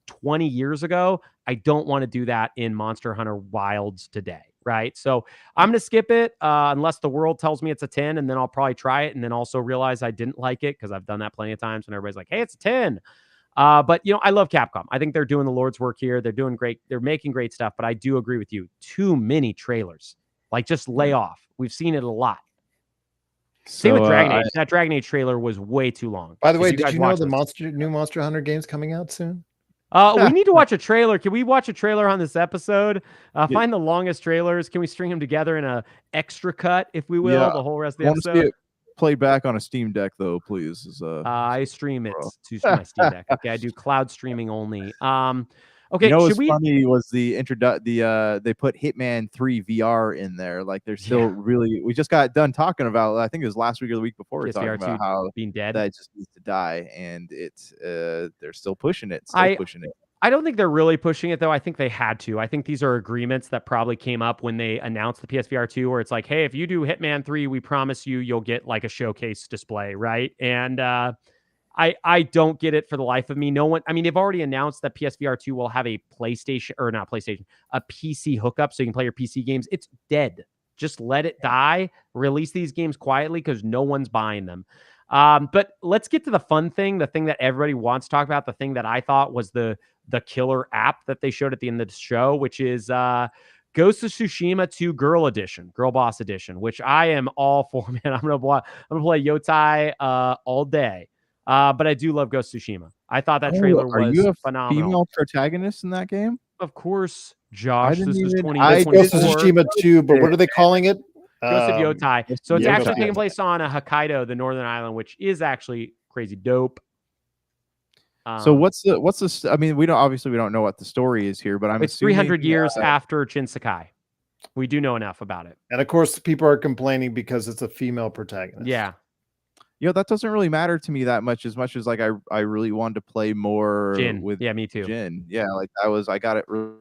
20 years ago. I don't want to do that in Monster Hunter Wilds today. Right. So I'm going to skip it unless the world tells me it's a 10, and then I'll probably try it and then also realize I didn't like it, because I've done that plenty of times when everybody's like, hey, it's a 10. But, I love Capcom. I think they're doing the Lord's work here. They're doing great. They're making great stuff. But I do agree with you. Too many trailers. Like, just lay off. We've seen it a lot. Same with Dragon Age. That Dragon Age trailer was way too long. By the way, did you know the new Monster Hunter game's coming out soon? We need to watch a trailer. Can we watch a trailer on this episode? Find the longest trailers. Can we string them together in a extra cut, if we will, the whole rest of the episode? Played back on a Steam Deck, though, please. I stream it to my Steam Deck. Okay, I do cloud streaming only. Okay, funny was they put Hitman 3 VR in there. Like, they're still really. We just got done talking about. I think it was last week or the week before. We were talking about how being dead, that just needs to die, and it's they're still pushing it. Pushing it. I don't think they're really pushing it, though. I think they had to. I think these are agreements that probably came up when they announced the PSVR 2, where it's like, hey, if you do Hitman 3, we promise you'll get like a showcase display, right? And I don't get it for the life of me. No one, I mean, they've already announced that PSVR 2 will have a a PC hookup so you can play your PC games. It's dead. Just let it die. Release these games quietly, because no one's buying them. But let's get to the fun thing, the thing that everybody wants to talk about, the thing that I thought was the killer app that they showed at the end of the show, which is Ghost of Tsushima 2 Girl Boss Edition, which I am all for, man. I'm gonna play Yotai all day. But I do love Ghost of Tsushima. I thought that trailer was phenomenal. Are you a female protagonist in that game? Of course, I Josh. didn't This was even. It's Ghost of 2024. Tsushima 2, but what are they calling it? Ghost of Yotai. So it's Yotai. actually taking place on Hokkaido, the northern island, which is actually crazy dope. So what's the? I mean, we don't know what the story is here, but I'm it's assuming 300 years after Jin Sakai. We do know enough about it. And of course, people are complaining because it's a female protagonist. Yeah. That doesn't really matter to me that much as like I really wanted to play more Jin. with Yeah, me too. Jin. Yeah, like I got it really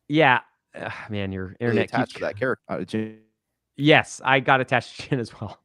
Yeah. Man, your internet attached to that character. Jin. Yes, I got attached to Jin as well.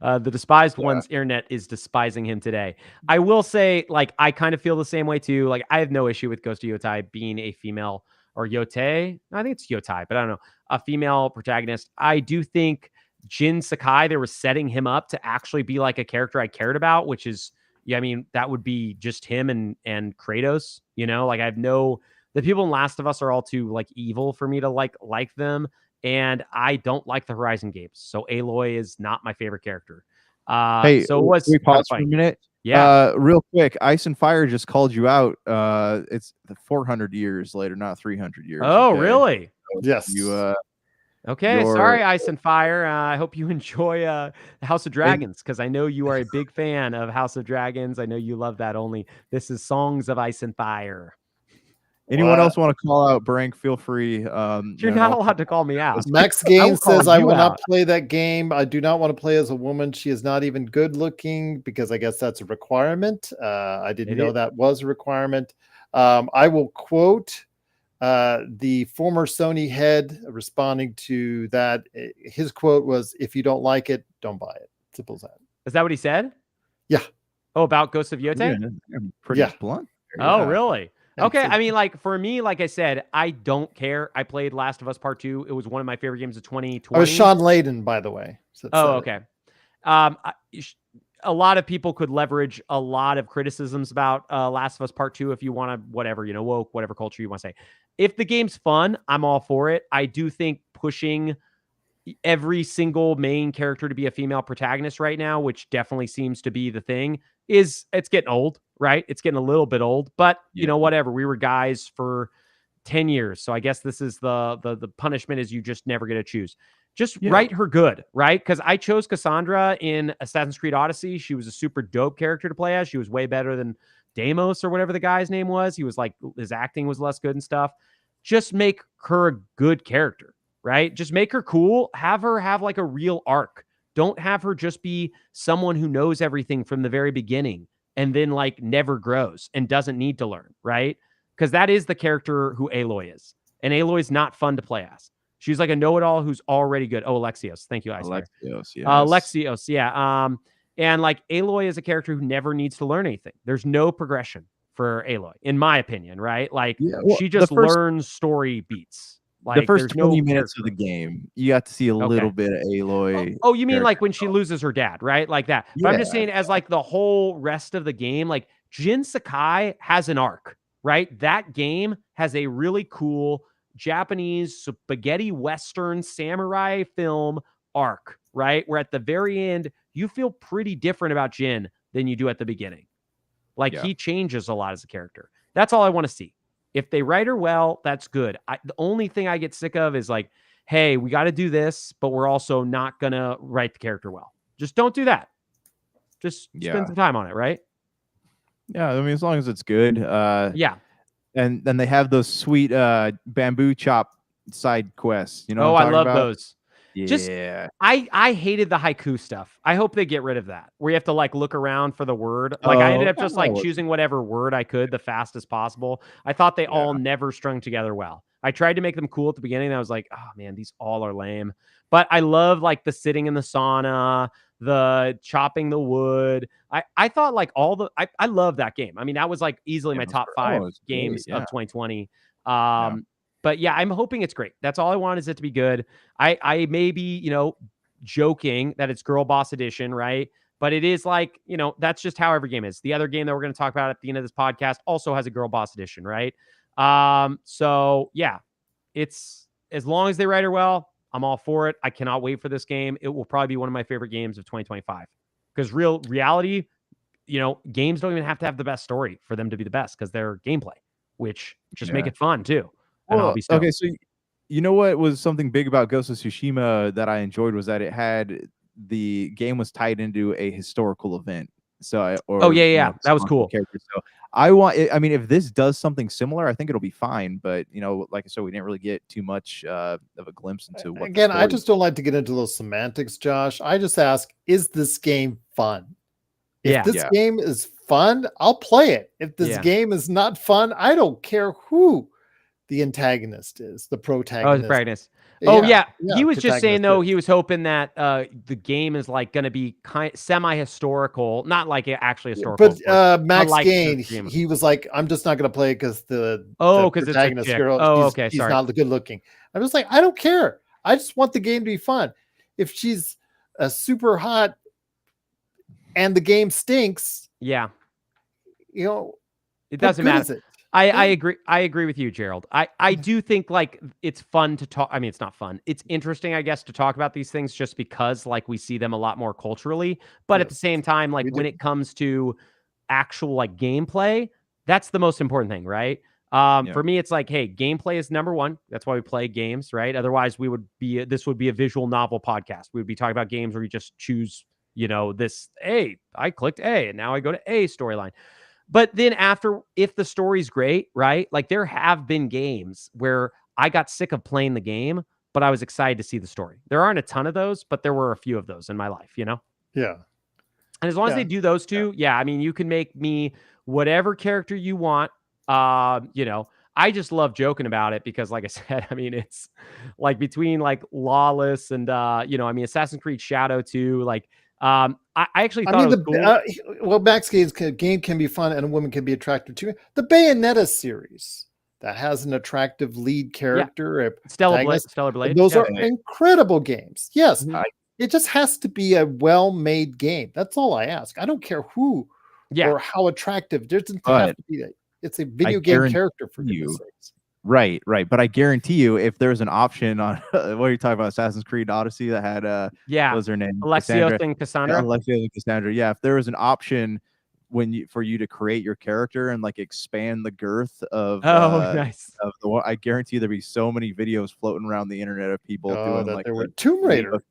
The despised one's internet is despising him today. I will say, like, I kind of feel the same way too. Like, I have no issue with Ghost of Yotai being a female, or Yotei. I think it's Yotai, but I don't know. A female protagonist. I do think Jin Sakai, they were setting him up to actually be like a character I cared about, which is, yeah, I mean, that would be just him and Kratos, like I have the people in Last of Us are all too like evil for me to like them. And I don't like the Horizon games. So Aloy is not my favorite character. Hey, so what's we pause for a minute? Yeah. Real quick, Ice and Fire just called you out. It's 400 years later, not 300 years. Oh, okay? really? Yes. You okay, sorry, Ice and Fire. I hope you enjoy House of Dragons, because I know you are a big fan of House of Dragons. I know you love that only. This is Songs of Ice and Fire. Anyone else want to call out Brank? Feel free. You're not allowed to call me out. Max Gain says, I will not play that game. I do not want to play as a woman. She is not even good looking, because I guess that's a requirement. I didn't know that was a requirement. I will quote the former Sony head responding to that. His quote was, if you don't like it, don't buy it. Simple as that. Is that what he said? Yeah. Oh, about Ghost of Yotei? Pretty blunt. Oh, really? Okay, I mean, like, for me, like I said, I don't care. I played Last of Us Part 2. It was one of my favorite games of 2020. I was Sean Layden, by the way. Okay. A lot of people could leverage a lot of criticisms about Last of Us Part 2 if you want to, whatever, woke, whatever culture you want to say. If the game's fun, I'm all for it. I do think pushing every single main character to be a female protagonist right now, which definitely seems to be the thing, it's getting old, right? It's getting a little bit old, but whatever. We were guys for 10 years. So I guess this is the punishment is you just never get to choose. Just write her good, right? Because I chose Cassandra in Assassin's Creed Odyssey. She was a super dope character to play as. She was way better than Deimos or whatever the guy's name was. He was like, his acting was less good and stuff. Just make her a good character, right? Just make her cool. Have her have like a real arc. Don't have her just be someone who knows everything from the very beginning and then like never grows and doesn't need to learn, right? Because that is the character who Aloy is. And Aloy is not fun to play as. She's like a know-it-all who's already good. Oh, Alexios. Thank you, Ice. Alexios, yes. Alexios, yeah. And like Aloy is a character who never needs to learn anything. There's no progression for Aloy, in my opinion, right? Like she just learns story beats. Like the first 20 minutes of the game, you got to see a little bit of Aloy. Oh, you mean like when she loses her dad, right? Like that. But I'm just saying, as like the whole rest of the game, like Jin Sakai has an arc, right? That game has a really cool Japanese spaghetti Western samurai film arc, right? Where at the very end, you feel pretty different about Jin than you do at the beginning. Like he changes a lot as a character. That's all I want to see. If they write her well, that's good. The only thing I get sick of is like, hey, we got to do this, but we're also not going to write the character well. Just don't do that. Just spend some time on it, right? Yeah, I mean, as long as it's good. Yeah. And then they have those sweet bamboo chop side quests. Oh, I love those. Yeah. Just, I hated the haiku stuff. I hope they get rid of that, where you have to like look around for the word. Like I ended up just like choosing whatever word I could the fastest possible. I thought they all never strung together well. I tried to make them cool at the beginning. And I was like, oh man, these all are lame. But I love like the sitting in the sauna, the chopping the wood. I thought like I love that game. I mean, that was like easily my top 5 games of 2020. But yeah, I'm hoping it's great. That's all I want, is it to be good. I may be, joking that it's Girl Boss Edition, right? But it is like, that's just how every game is. The other game that we're going to talk about at the end of this podcast also has a Girl Boss Edition, right? So yeah, it's, as long as they write her well, I'm all for it. I cannot wait for this game. It will probably be one of my favorite games of 2025. Because reality, games don't even have to have the best story for them to be the best, because they're gameplay. which just make it fun too. And I'll Well, be stoked. okay, so you know what was something big about Ghost of Tsushima that I enjoyed was that the game was tied into a historical event. So Oh yeah. That was historical cool. character. So I mean, if this does something similar, I think it'll be fine. But like I said, we didn't really get too much of a glimpse into what. Again, I just don't like to get into those semantics, Josh. I just ask, is this game fun? If this game is fun, I'll play it. If this game is not fun, I don't care who the antagonist is, the protagonist. Oh, the protagonist. Oh yeah. He was just saying though, he was hoping that the game is like going to be semi-historical, not like actually historical. But Max Gain, he was like, I'm just not going to play it because the protagonist girl, she's not good looking. I was like, I don't care. I just want the game to be fun. If she's a super hot and the game stinks, it doesn't matter. I agree. I agree with you, Gerald. I do think like it's fun to talk. I mean, it's not fun. It's interesting, I guess, to talk about these things just because like we see them a lot more culturally. But at the same time, like when it comes to actual like gameplay, that's the most important thing, right? For me, it's like, hey, gameplay is number one. That's why we play games, right? Otherwise, this would be a visual novel podcast. We would be talking about games where we just choose, this A. I clicked A, and now I go to A storyline. But then if the story's great, right? Like there have been games where I got sick of playing the game, but I was excited to see the story. There aren't a ton of those, but there were a few of those in my life, Yeah. And as long as they do those two, I mean, you can make me whatever character you want. I just love joking about it because, like I said, I mean, it's like between like Lawless and, I mean, Assassin's Creed Shadow 2, like, I actually thought it was cool. Well, Max Gain's game can be fun and a woman can be attractive too. The Bayonetta series that has an attractive lead character, Stellar Blade. Those are incredible games. Yes, it just has to be a well-made game. That's all I ask. I don't care who or how attractive. There doesn't have to be that. It's a video game character for you. Right. But I guarantee you, if there's an option on what are you talking about, Assassin's Creed Odyssey that had what was her name? Alexios and Cassandra. Alexios and Cassandra. Yeah, if there was an option for you to create your character and like expand the girth of nice of the one, I guarantee there'd be so many videos floating around the internet of people doing like there were Tomb Raider,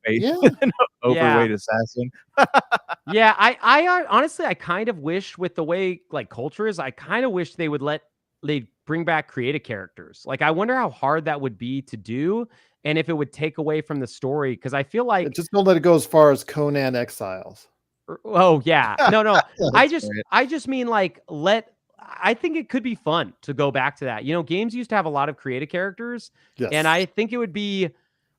overweight assassin. I honestly I kind of wish with the way like culture is, I kind of wish they'd bring back creative characters. Like, I wonder how hard that would be to do and if it would take away from the story. Cause I feel like just don't let it go as far as Conan Exiles. Oh yeah. No. I just mean like, I think it could be fun to go back to that. Games used to have a lot of creative characters. Yes. And I think it would be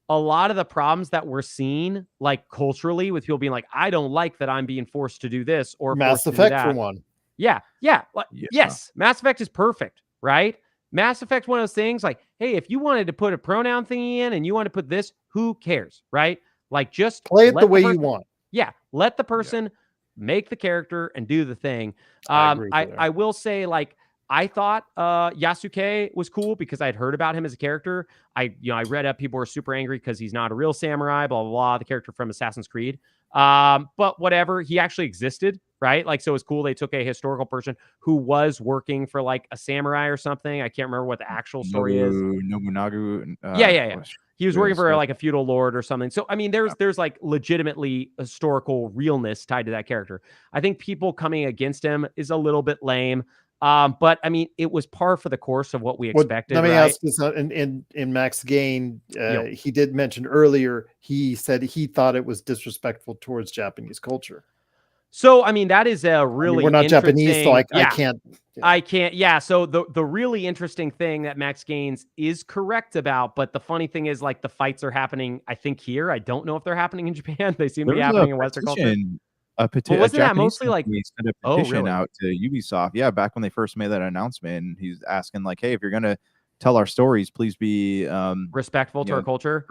a lot of the problems that we're seeing like culturally with people being like, I don't like that I'm being forced to do this or Mass Effect for one. Yeah. Yes. Mass Effect is perfect, right? Mass Effect, one of those things like, hey, if you wanted to put a pronoun thingy in and you want to put this, who cares, right? Like just play it the way you want. Yeah. Let the person make the character and do the thing. I will say like, I thought Yasuke was cool because I'd heard about him as a character. I read up people were super angry because he's not a real samurai, blah, blah, blah, the character from Assassin's Creed. But whatever, he actually existed, right? Like, so it was cool. They took a historical person who was working for like a samurai or something. I can't remember what the actual story is. Nobunaga. Yeah. He was working for like a feudal lord or something. So, I mean, there's like legitimately historical realness tied to that character. I think people coming against him is a little bit lame. But I mean, it was par for the course of what we expected. Let me ask this: in Max Gain, he did mention earlier. He said he thought it was disrespectful towards Japanese culture. So, I mean, that is a really we're not Japanese, so I can't. I can't. Yeah. So the really interesting thing that Max Gaines is correct about, but the funny thing is, like, the fights are happening, I think, here. I don't know if they're happening in Japan. They seem to be happening in Western culture. Wasn't that mostly like sent a petition out to Ubisoft? Yeah, back when they first made that announcement, he's asking like, "Hey, if you're gonna tell our stories, please be respectful to our culture."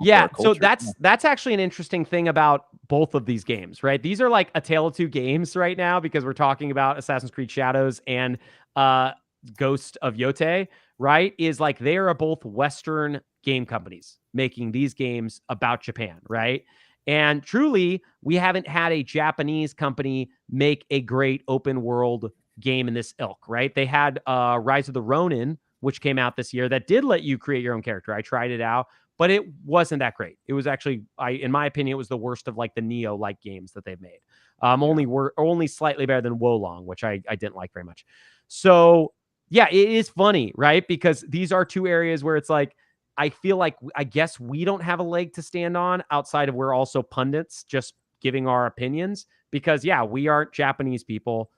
Yeah, so that's actually an interesting thing about both of these games, right? These are like a tale of two games right now because we're talking about Assassin's Creed Shadows and Ghost of Yote, right? Is like they are both Western game companies making these games about Japan, right? And truly, we haven't had a Japanese company make a great open world game in this ilk, right? They had Rise of the Ronin, which came out this year, that did let you create your own character. I tried it out, but it wasn't that great. It was actually, in my opinion, it was the worst of like the Neo-like games that they've made. Only slightly better than Wolong, which I didn't like very much. So yeah, it is funny, right? Because these are two areas where it's like, I feel like, I guess we don't have a leg to stand on outside of we're also pundits just giving our opinions, because yeah, we aren't Japanese people.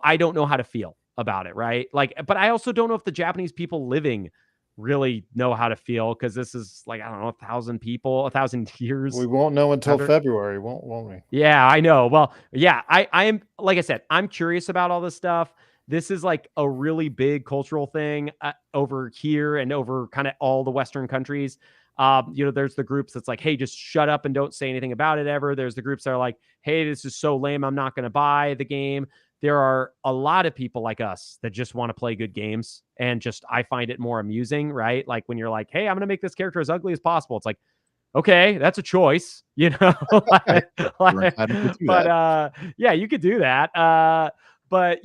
I don't know how to feel about it, right? Like, but I also don't know if the Japanese people living really know how to feel, because this is like, I don't know, 1,000 people, 1,000 years. We won't know until February, won't we? Yeah, I know. Well, yeah, I am, like I said, I'm curious about all this stuff. This is like a really big cultural thing over here and over kind of all the Western countries. There's the groups that's like, hey, just shut up and don't say anything about it ever. There's the groups that are like, hey, this is so lame, I'm not going to buy the game. There are a lot of people like us that just want to play good games, and just, I find it more amusing, right? Like when you're like, hey, I'm going to make this character as ugly as possible. It's like, okay, that's a choice, but yeah, you could do that. But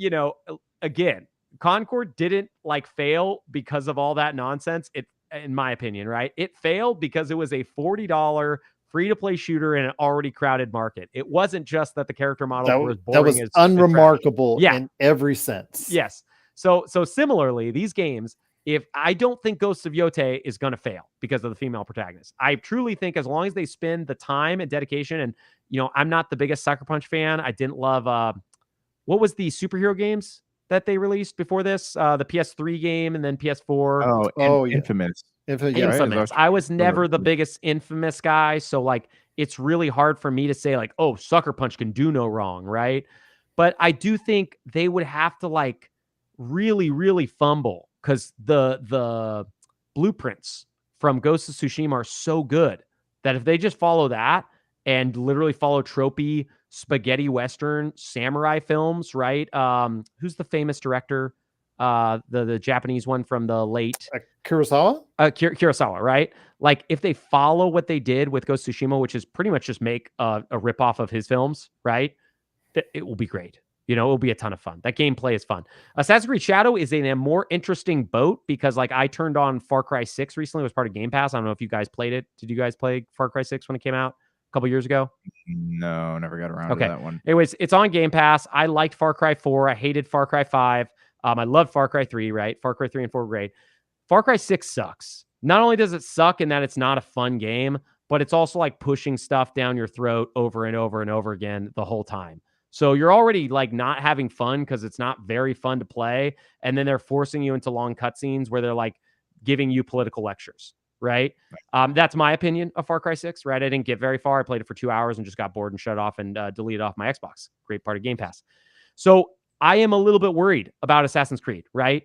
again, Concord didn't like fail because of all that nonsense. It, in my opinion, right? It failed because it was a $40 free-to-play shooter in an already crowded market. It wasn't just that the character model was boring. That was unremarkable in every sense. Yes. So similarly, these games, if I don't think Ghosts of Yotei is going to fail because of the female protagonist. I truly think as long as they spend the time and dedication, and I'm not the biggest Sucker Punch fan. I didn't love what was the superhero games that they released before this? The PS3 game and then PS4. Infamous. Infamous. I was never the biggest Infamous guy, so like it's really hard for me to say like, oh, Sucker Punch can do no wrong, right? But I do think they would have to like really, really fumble, because the blueprints from Ghost of Tsushima are so good that if they just follow that and literally follow tropey spaghetti Western samurai films, right? Who's the famous director? The Japanese one from the late Kurosawa? Kurosawa, right? Like if they follow what they did with Ghost of Tsushima, which is pretty much just make a ripoff of his films, right? It will be great. It will be a ton of fun. That gameplay is fun. Assassin's Creed Shadow is in a more interesting boat because like I turned on Far Cry 6 recently. It was part of Game Pass. I don't know if you guys played it. Did you guys play Far Cry 6 when it came out a couple years ago? No, never got around to that one. Anyways, it's on Game Pass. I liked Far Cry 4. I hated Far Cry 5. I loved Far Cry 3, right? Far Cry 3 and 4 were great. Far Cry 6 sucks. Not only does it suck in that it's not a fun game, but it's also like pushing stuff down your throat over and over and over again the whole time. So you're already like not having fun because it's not very fun to play. And then they're forcing you into long cutscenes where they're like giving you political lectures, right? That's my opinion of Far Cry 6, right? I didn't get very far. I played it for 2 hours and just got bored and shut off and deleted off my Xbox. Great part of Game Pass. So I am a little bit worried about Assassin's Creed, right?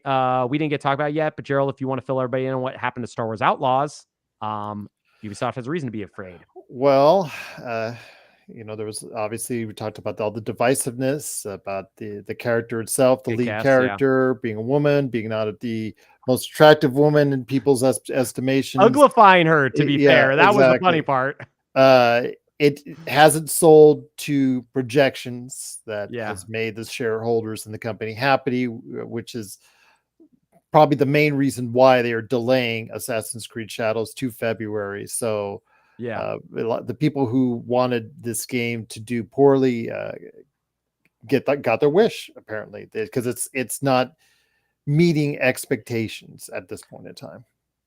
We didn't get to talk about it yet, but Gerald, if you want to fill everybody in on what happened to Star Wars Outlaws, Ubisoft has a reason to be afraid. Well, there was obviously, we talked about all the divisiveness about the character itself, the lead character being a woman, being not the most attractive woman in people's estimations. Uglifying her, to be fair. That was the funny part. It hasn't sold to projections that has made the shareholders in the company happy, which is probably the main reason why they are delaying Assassin's Creed Shadows to February. So the people who wanted this game to do poorly got their wish, apparently, because it's not meeting expectations at this point in time.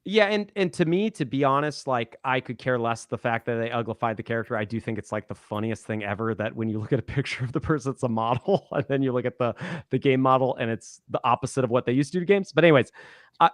Yeah, and to me, to be honest, like I could care less the fact that they uglified the character. I do think it's like the funniest thing ever that when you look at a picture of the person, it's a model, and then you look at the game model, and it's the opposite of what they used to do to games. But anyways,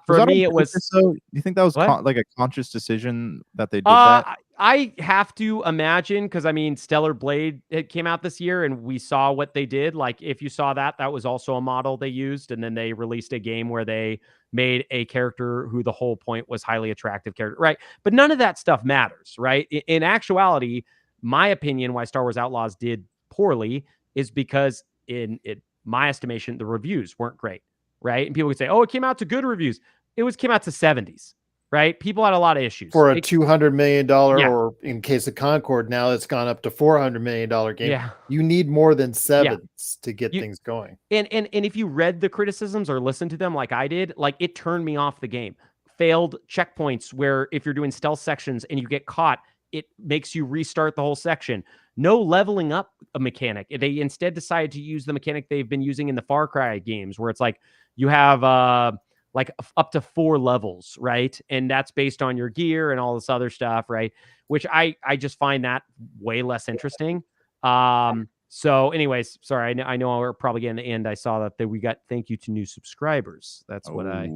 for me, it was. So you think that was like a conscious decision that they did that? I have to imagine, because I mean, Stellar Blade, it came out this year, and we saw what they did. Like, if you saw that was also a model they used, and then they released a game where they made a character who the whole point was highly attractive character, right? But none of that stuff matters, right? In actuality, my opinion, why Star Wars Outlaws did poorly is because in my estimation, the reviews weren't great, right? And people would say, oh, it came out to good reviews. It came out to 70s. right? People had a lot of issues. For a $200 million, Yeah. or in case of Concord, now it's gone up to $400 million game. Yeah. You need more than sevens to get things going. And if you read the criticisms or listened to them like I did, like it turned me off the game. Failed checkpoints where if you're doing stealth sections and you get caught, it makes you restart the whole section. No leveling up a mechanic. They instead decided to use the mechanic they've been using in the Far Cry games, where it's like you have like up to 4 levels, right? And that's based on your gear and all this other stuff, right? Which I just find that way less interesting. So anyways, sorry, I know we're probably getting the end. I saw that we got thank you to new subscribers. That's what I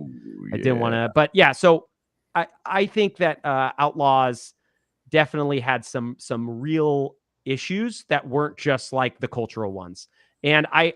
didn't want to, but yeah, so I think that Outlaws definitely had some real issues that weren't just like the cultural ones. And I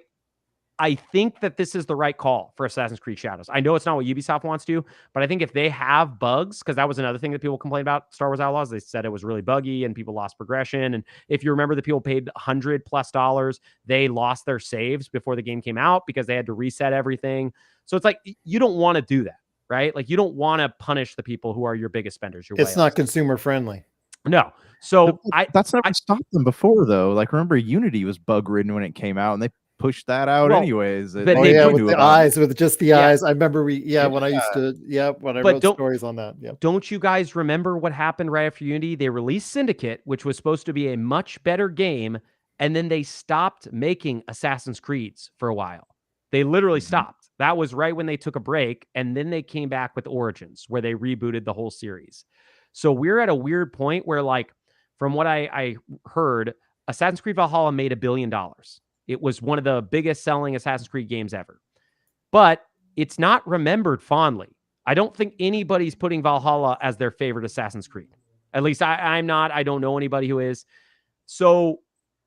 think that this is the right call for Assassin's Creed Shadows. I know it's not what Ubisoft wants to, but I think if they have bugs, because that was another thing that people complained about Star Wars Outlaws, they said it was really buggy and people lost progression. And if you remember, the people paid $100+, they lost their saves before the game came out because they had to reset everything. So it's like, you don't want to do that, right? Like you don't want to punish the people who are your biggest spenders. It's not consumer friendly. No. So that's never stopped them before, though. Like, remember, Unity was bug ridden when it came out, and they pushed that out anyways. But with the eyes, with just the eyes. I remember when I used to, when I wrote stories on that. Yeah. Don't you guys remember what happened right after Unity? They released Syndicate, which was supposed to be a much better game, and then they stopped making Assassin's Creeds for a while. They literally stopped. That was right when they took a break, and then they came back with Origins, where they rebooted the whole series. So we're at a weird point where, like, from what I heard, Assassin's Creed Valhalla made $1 billion. It was one of the biggest selling Assassin's Creed games ever. But it's not remembered fondly. I don't think anybody's putting Valhalla as their favorite Assassin's Creed. At least I'm not. I don't know anybody who is. So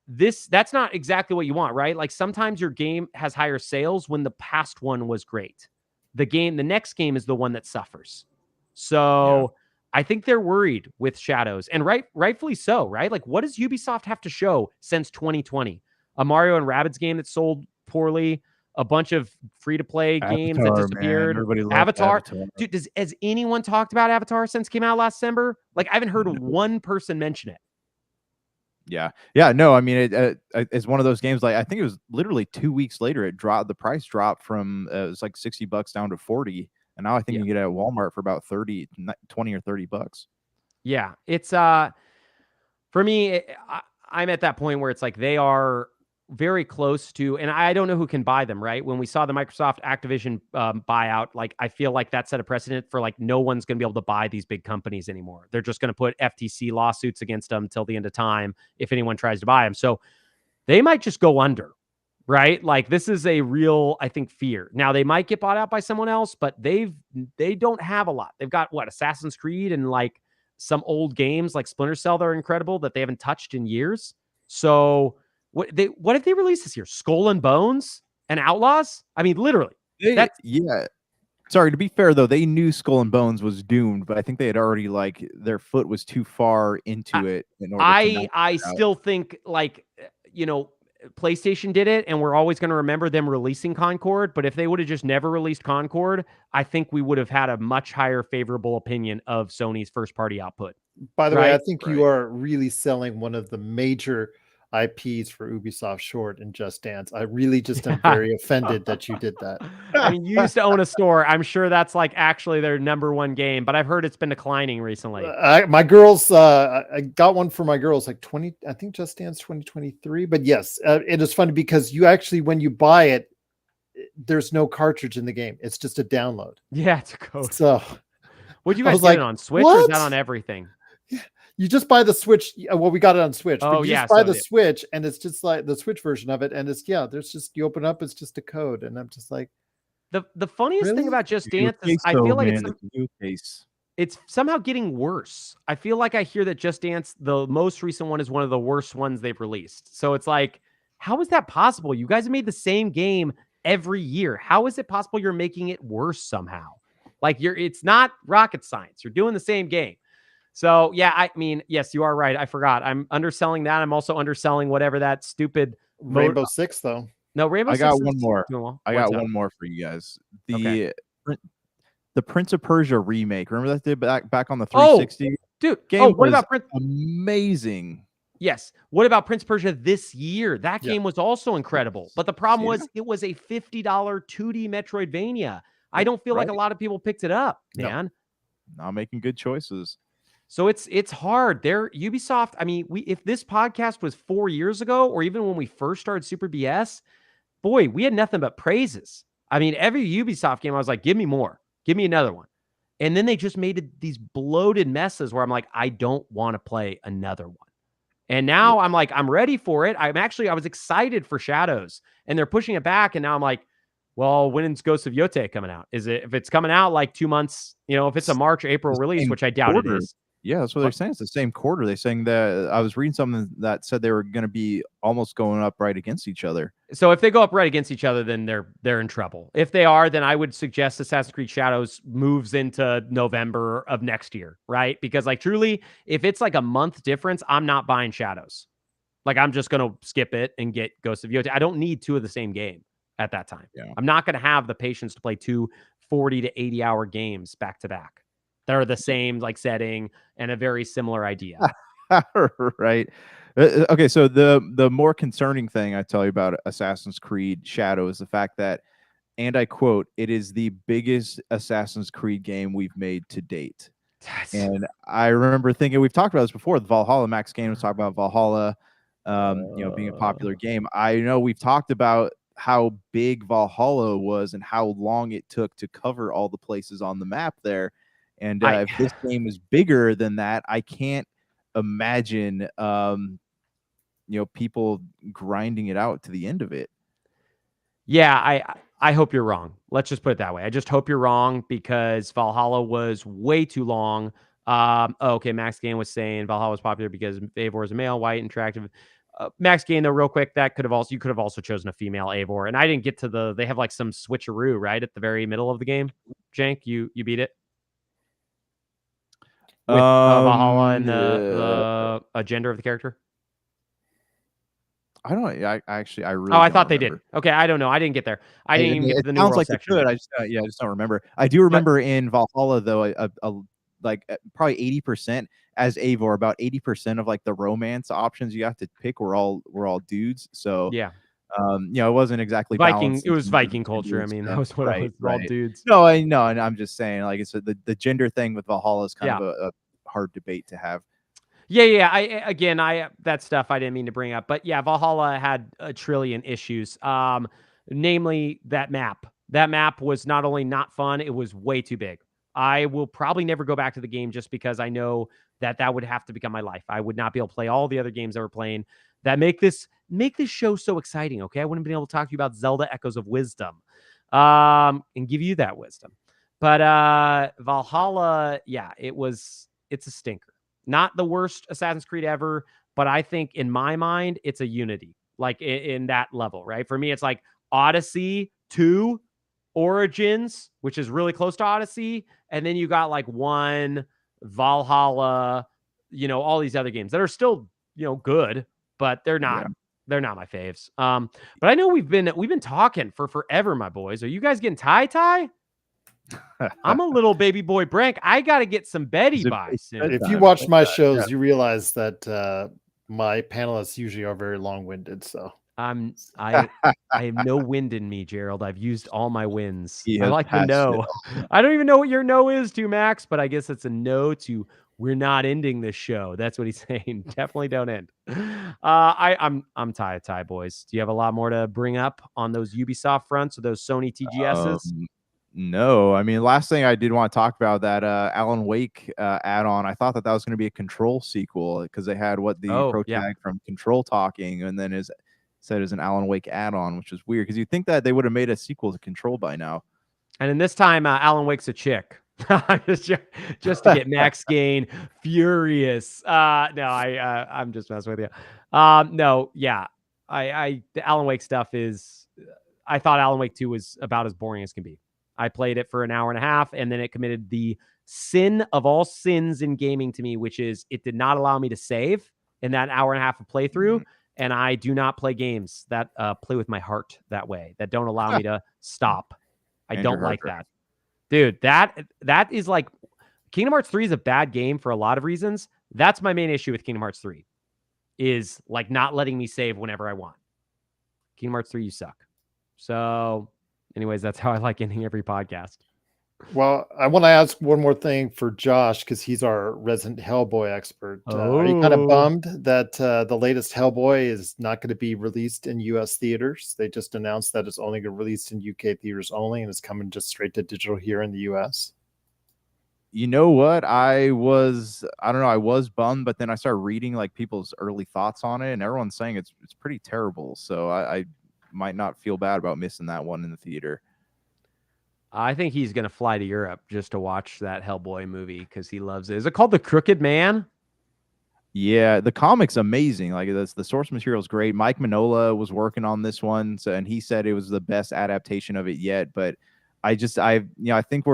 that's not exactly what you want, right? Like sometimes your game has higher sales when the past one was great. The next game is the one that suffers. So I think they're worried with Shadows, and rightfully so, right? Like, what does Ubisoft have to show since 2020? A Mario and Rabbids game that sold poorly, a bunch of free-to-play games that disappeared. Avatar. Dude, has anyone talked about Avatar since it came out last December? Like, I haven't heard one person mention it. Yeah. No, I mean, it's one of those games. Like, I think it was literally 2 weeks later, the price dropped from it was like $60 down to 40. And now I think you can get it at Walmart for about 20 or $30. Yeah, it's for me, I'm at that point where it's like they are very close to, and I don't know who can buy them, right? When we saw the Microsoft Activision buyout, like I feel like that set a precedent for like no one's going to be able to buy these big companies anymore. They're just going to put FTC lawsuits against them till the end of time if anyone tries to buy them. So they might just go under. Right? Like this is a real, I think, fear. Now they might get bought out by someone else, but they don't have a lot. They've got Assassin's Creed and like some old games like Splinter Cell that are incredible that they haven't touched in years. So what did they release this year? Skull and Bones and Outlaws? I mean, literally. Sorry, to be fair though, they knew Skull and Bones was doomed, but I think they had already like their foot was too far into it in order I still think like PlayStation did it, and we're always going to remember them releasing Concord. But if they would have just never released Concord, I think we would have had a much higher favorable opinion of Sony's first-party output. By the way, I think you are really selling one of the major IPs for Ubisoft short in Just Dance. I really just am very offended that you did that. I mean, you used to own a store. I'm sure that's like actually their #1 game, but I've heard it's been declining recently. My girls, I got one for my girls, like I think Just Dance 2023. But yes, it is funny because you actually, when you buy it, there's no cartridge in the game. It's just a download. Yeah, it's a code. So, would you guys get it on Switch or is that on everything? You just buy the Switch. Well, we got it on Switch. Oh, but you just buy the Switch, and it's just like the Switch version of it. And it's there's just, you open up, it's just a code. And I'm just like, the funniest thing about Just Dance is I feel like it's somehow getting worse. I feel like I hear that Just Dance, the most recent one, is one of the worst ones they've released. So it's like, how is that possible? You guys have made the same game every year. How is it possible you're making it worse somehow? Like it's not rocket science. You're doing the same game. So, yeah, I mean, yes, you are right. I forgot. I'm underselling that. I'm also underselling whatever that stupid Rainbow Six, though. No, Rainbow Six. I got one more. Well, I got one more for you guys. the Prince of Persia remake. Remember that did back on the Oh, 360? dude. Game What was about Prince? amazing. Yes. What about Prince of Persia this year? That Yeah. game was also incredible. But the problem Yeah. was it was a $50 2D Metroidvania. I Yep, don't feel like right. a lot of people picked it up, No. man. Not making good choices. So it's hard. There, Ubisoft. I mean, if this podcast was 4 years ago, or even when we first started Super BS, boy, we had nothing but praises. I mean, every Ubisoft game, I was like, give me more, give me another one. And then they just made these bloated messes where I'm like, I don't want to play another one. And now I'm like, I'm ready for it. I was excited for Shadows, and they're pushing it back. And now I'm like, well, when's Ghost of Yote coming out? If it's coming out like 2 months, if it's a March, April release, which I doubt it is. Yeah, that's what they're saying. It's the same quarter. They're saying that I was reading something that said they were going to be almost going up right against each other. So if they go up right against each other, then they're in trouble. If they are, then I would suggest Assassin's Creed Shadows moves into November of next year, right? Because like truly, if it's like a month difference, I'm not buying Shadows. Like I'm just going to skip it and get Ghost of Yote. I don't need two of the same game at that time. Yeah. I'm not going to have the patience to play 2 40 to 80 hour games back to back. They're the same like setting and a very similar idea. Right. Okay, so the more concerning thing I tell you about Assassin's Creed Shadow is the fact that, and I quote, it is the biggest Assassin's Creed game we've made to date. And I remember thinking, we've talked about this before, the Valhalla. Max Gain was talking about Valhalla, being a popular game. I know we've talked about how big Valhalla was and how long it took to cover all the places on the map there. And if this game is bigger than that, I can't imagine people grinding it out to the end of it. Yeah, I hope you're wrong. Let's just put it that way. I just hope you're wrong, because Valhalla was way too long. Okay, Max Gain was saying Valhalla was popular because Eivor is a male, white, attractive. Max Gain, though, real quick, you could have also chosen a female Eivor, and I didn't get to they have like some switcheroo right at the very middle of the game. Jank, you beat it with Valhalla and the gender of the character. I don't. I really. Oh, I thought they did. Okay, I don't know. I didn't get there. I didn't even get to the new world like section. I just don't remember. I do remember in Valhalla though, probably 80% as Eivor, about 80% of like the romance options you have to pick were all dudes. So yeah, it wasn't exactly Viking. balanced. It was Viking culture. I mean, that was what it was. All dudes. No, I know, and I'm just saying, like, it's the gender thing with Valhalla is kind of a hard debate to have. Yeah. That stuff I didn't mean to bring up, but yeah, Valhalla had a trillion issues. Namely that map. That map was not only not fun, it was way too big. I will probably never go back to the game just because I know that would have to become my life. I would not be able to play all the other games that we're playing that make this show so exciting. Okay, I wouldn't have been able to talk to you about Zelda Echoes of Wisdom, and give you that wisdom. But Valhalla, yeah, it's a stinker. Not the worst Assassin's Creed ever, but I think in my mind, it's a Unity, like in that level, right? For me, it's like Odyssey 2, Origins, which is really close to Odyssey, and then you got like 1, Valhalla, all these other games that are still, good, but they're not my faves. But I know we've been talking for forever, my boys. Are you guys getting tie? I'm a little baby boy Brank. I got to get some Betty by soon. If you watch my shows, you realize that my panelists usually are very long-winded. So I have no wind in me, Gerald. I've used all my wins. I like the passed no. I don't even know what your no is to, Max, but I guess it's a no to we're not ending this show. That's what he's saying. Definitely don't end. I'm tie, boys. Do you have a lot more to bring up on those Ubisoft fronts or those Sony TGSs? No, I mean, last thing I did want to talk about that Alan Wake add-on. I thought that was going to be a Control sequel because they had protag from Control talking, and then said it was an Alan Wake add-on, which is weird because you'd think that they would have made a sequel to Control by now. And in this time, Alan Wake's a chick. just to get Max Gain furious. No, I'm just messing with you. No, yeah, the Alan Wake stuff is. I thought Alan Wake 2 was about as boring as can be. I played it for an hour and a half, and then it committed the sin of all sins in gaming to me, which is it did not allow me to save in that hour and a half of playthrough. Mm-hmm. And I do not play games that play with my heart that way, that don't allow me to stop. I don't like that. Dude, that is like Kingdom Hearts 3 is a bad game for a lot of reasons. That's my main issue with Kingdom Hearts 3 is like not letting me save whenever I want. Kingdom Hearts 3, you suck. So, anyways, that's how I like ending every podcast. Well, I want to ask one more thing for Josh because he's our resident Hellboy expert. Are you kind of bummed that the latest Hellboy is not going to be released in U.S. theaters? They just announced that it's only going to be released in UK theaters only, and it's coming just straight to digital here in the U.S. You know what? I don't know. I was bummed, but then I started reading like people's early thoughts on it, and everyone's saying it's pretty terrible. So I might not feel bad about missing that one in the theater. I think he's going to fly to Europe just to watch that Hellboy movie because he loves it. Is it called The Crooked Man? Yeah, the comic's amazing. Like the source material is great. Mike Mignola was working on this one, and he said it was the best adaptation of it yet. But I think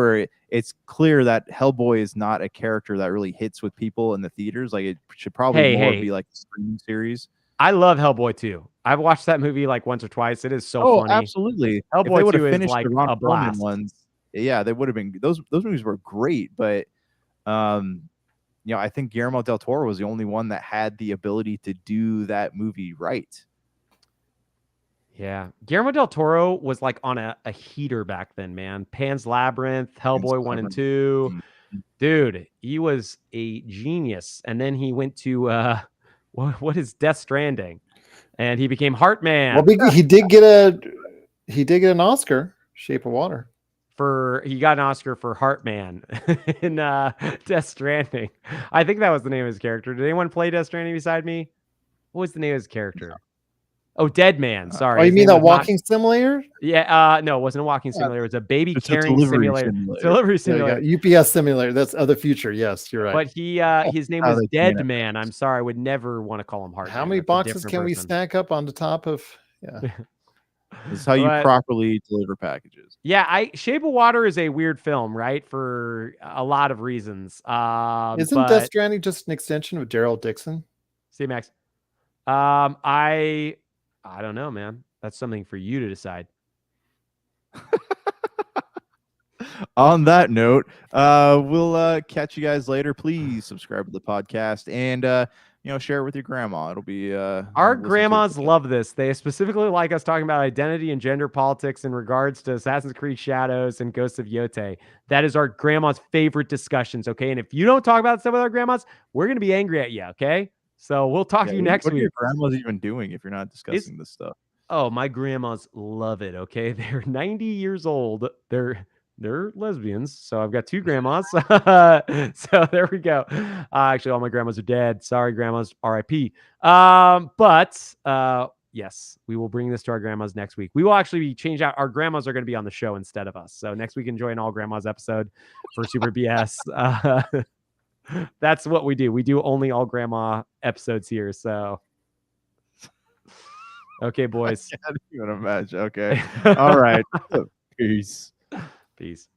it's clear that Hellboy is not a character that really hits with people in the theaters. Like it should probably be like a streaming series. I love Hellboy 2. I've watched that movie like once or twice. It is so funny. Absolutely. Hellboy 2 is like a blast. Ones, yeah, they would have been those movies were great, but I think Guillermo del Toro was the only one that had the ability to do that movie right. Yeah. Guillermo del Toro was like on a heater back then, man. Pan's Labyrinth, Hellboy 1 and 2. Mm-hmm. Dude, he was a genius. And then he went to what is Death Stranding? And he became Heartman. Well, he did get an Oscar, Shape of Water. He got an Oscar for Heartman in Death Stranding. I think that was the name of his character. Did anyone play Death Stranding beside me? What was the name of his character? Oh, Dead Man. Sorry. Oh, you mean that walking simulator? Yeah. No, it wasn't a walking simulator. It was a baby carrying simulator. Delivery simulator. UPS simulator. That's the future. Yes, you're right. But his name was Dead Man. I'm sorry. I would never want to call him Heartman. How many boxes can we stack up on the top of? Yeah. This is how you properly deliver packages. Yeah, Shape of Water is a weird film, right? For a lot of reasons. Isn't Death Stranding just an extension of Daryl Dixon? See, Max. I don't know, man. That's something for you to decide. On that note, we'll catch you guys later. Please subscribe to the podcast and share it with your grandma. It'll be our grandmas love this. They specifically like us talking about identity and gender politics in regards to Assassin's Creed Shadows and Ghosts of Yote. That is our grandma's favorite discussions. Okay, and if you don't talk about stuff with our grandmas, we're gonna be angry at you. Okay, so we'll talk to you next week. What are your grandmas even doing if you're not discussing this stuff? Oh, my grandmas love it. Okay, they're 90 years old. They're lesbians, so I've got two grandmas. So there we go. Actually, all my grandmas are dead. Sorry, grandmas. R.I.P. But yes, we will bring this to our grandmas next week. We will actually change out. Our grandmas are going to be on the show instead of us. So next week, enjoy an all grandmas episode for Super BS. That's what we do. We do only all grandma episodes here. So. Okay, boys. I can't even imagine. Okay. All right. Peace. Peace.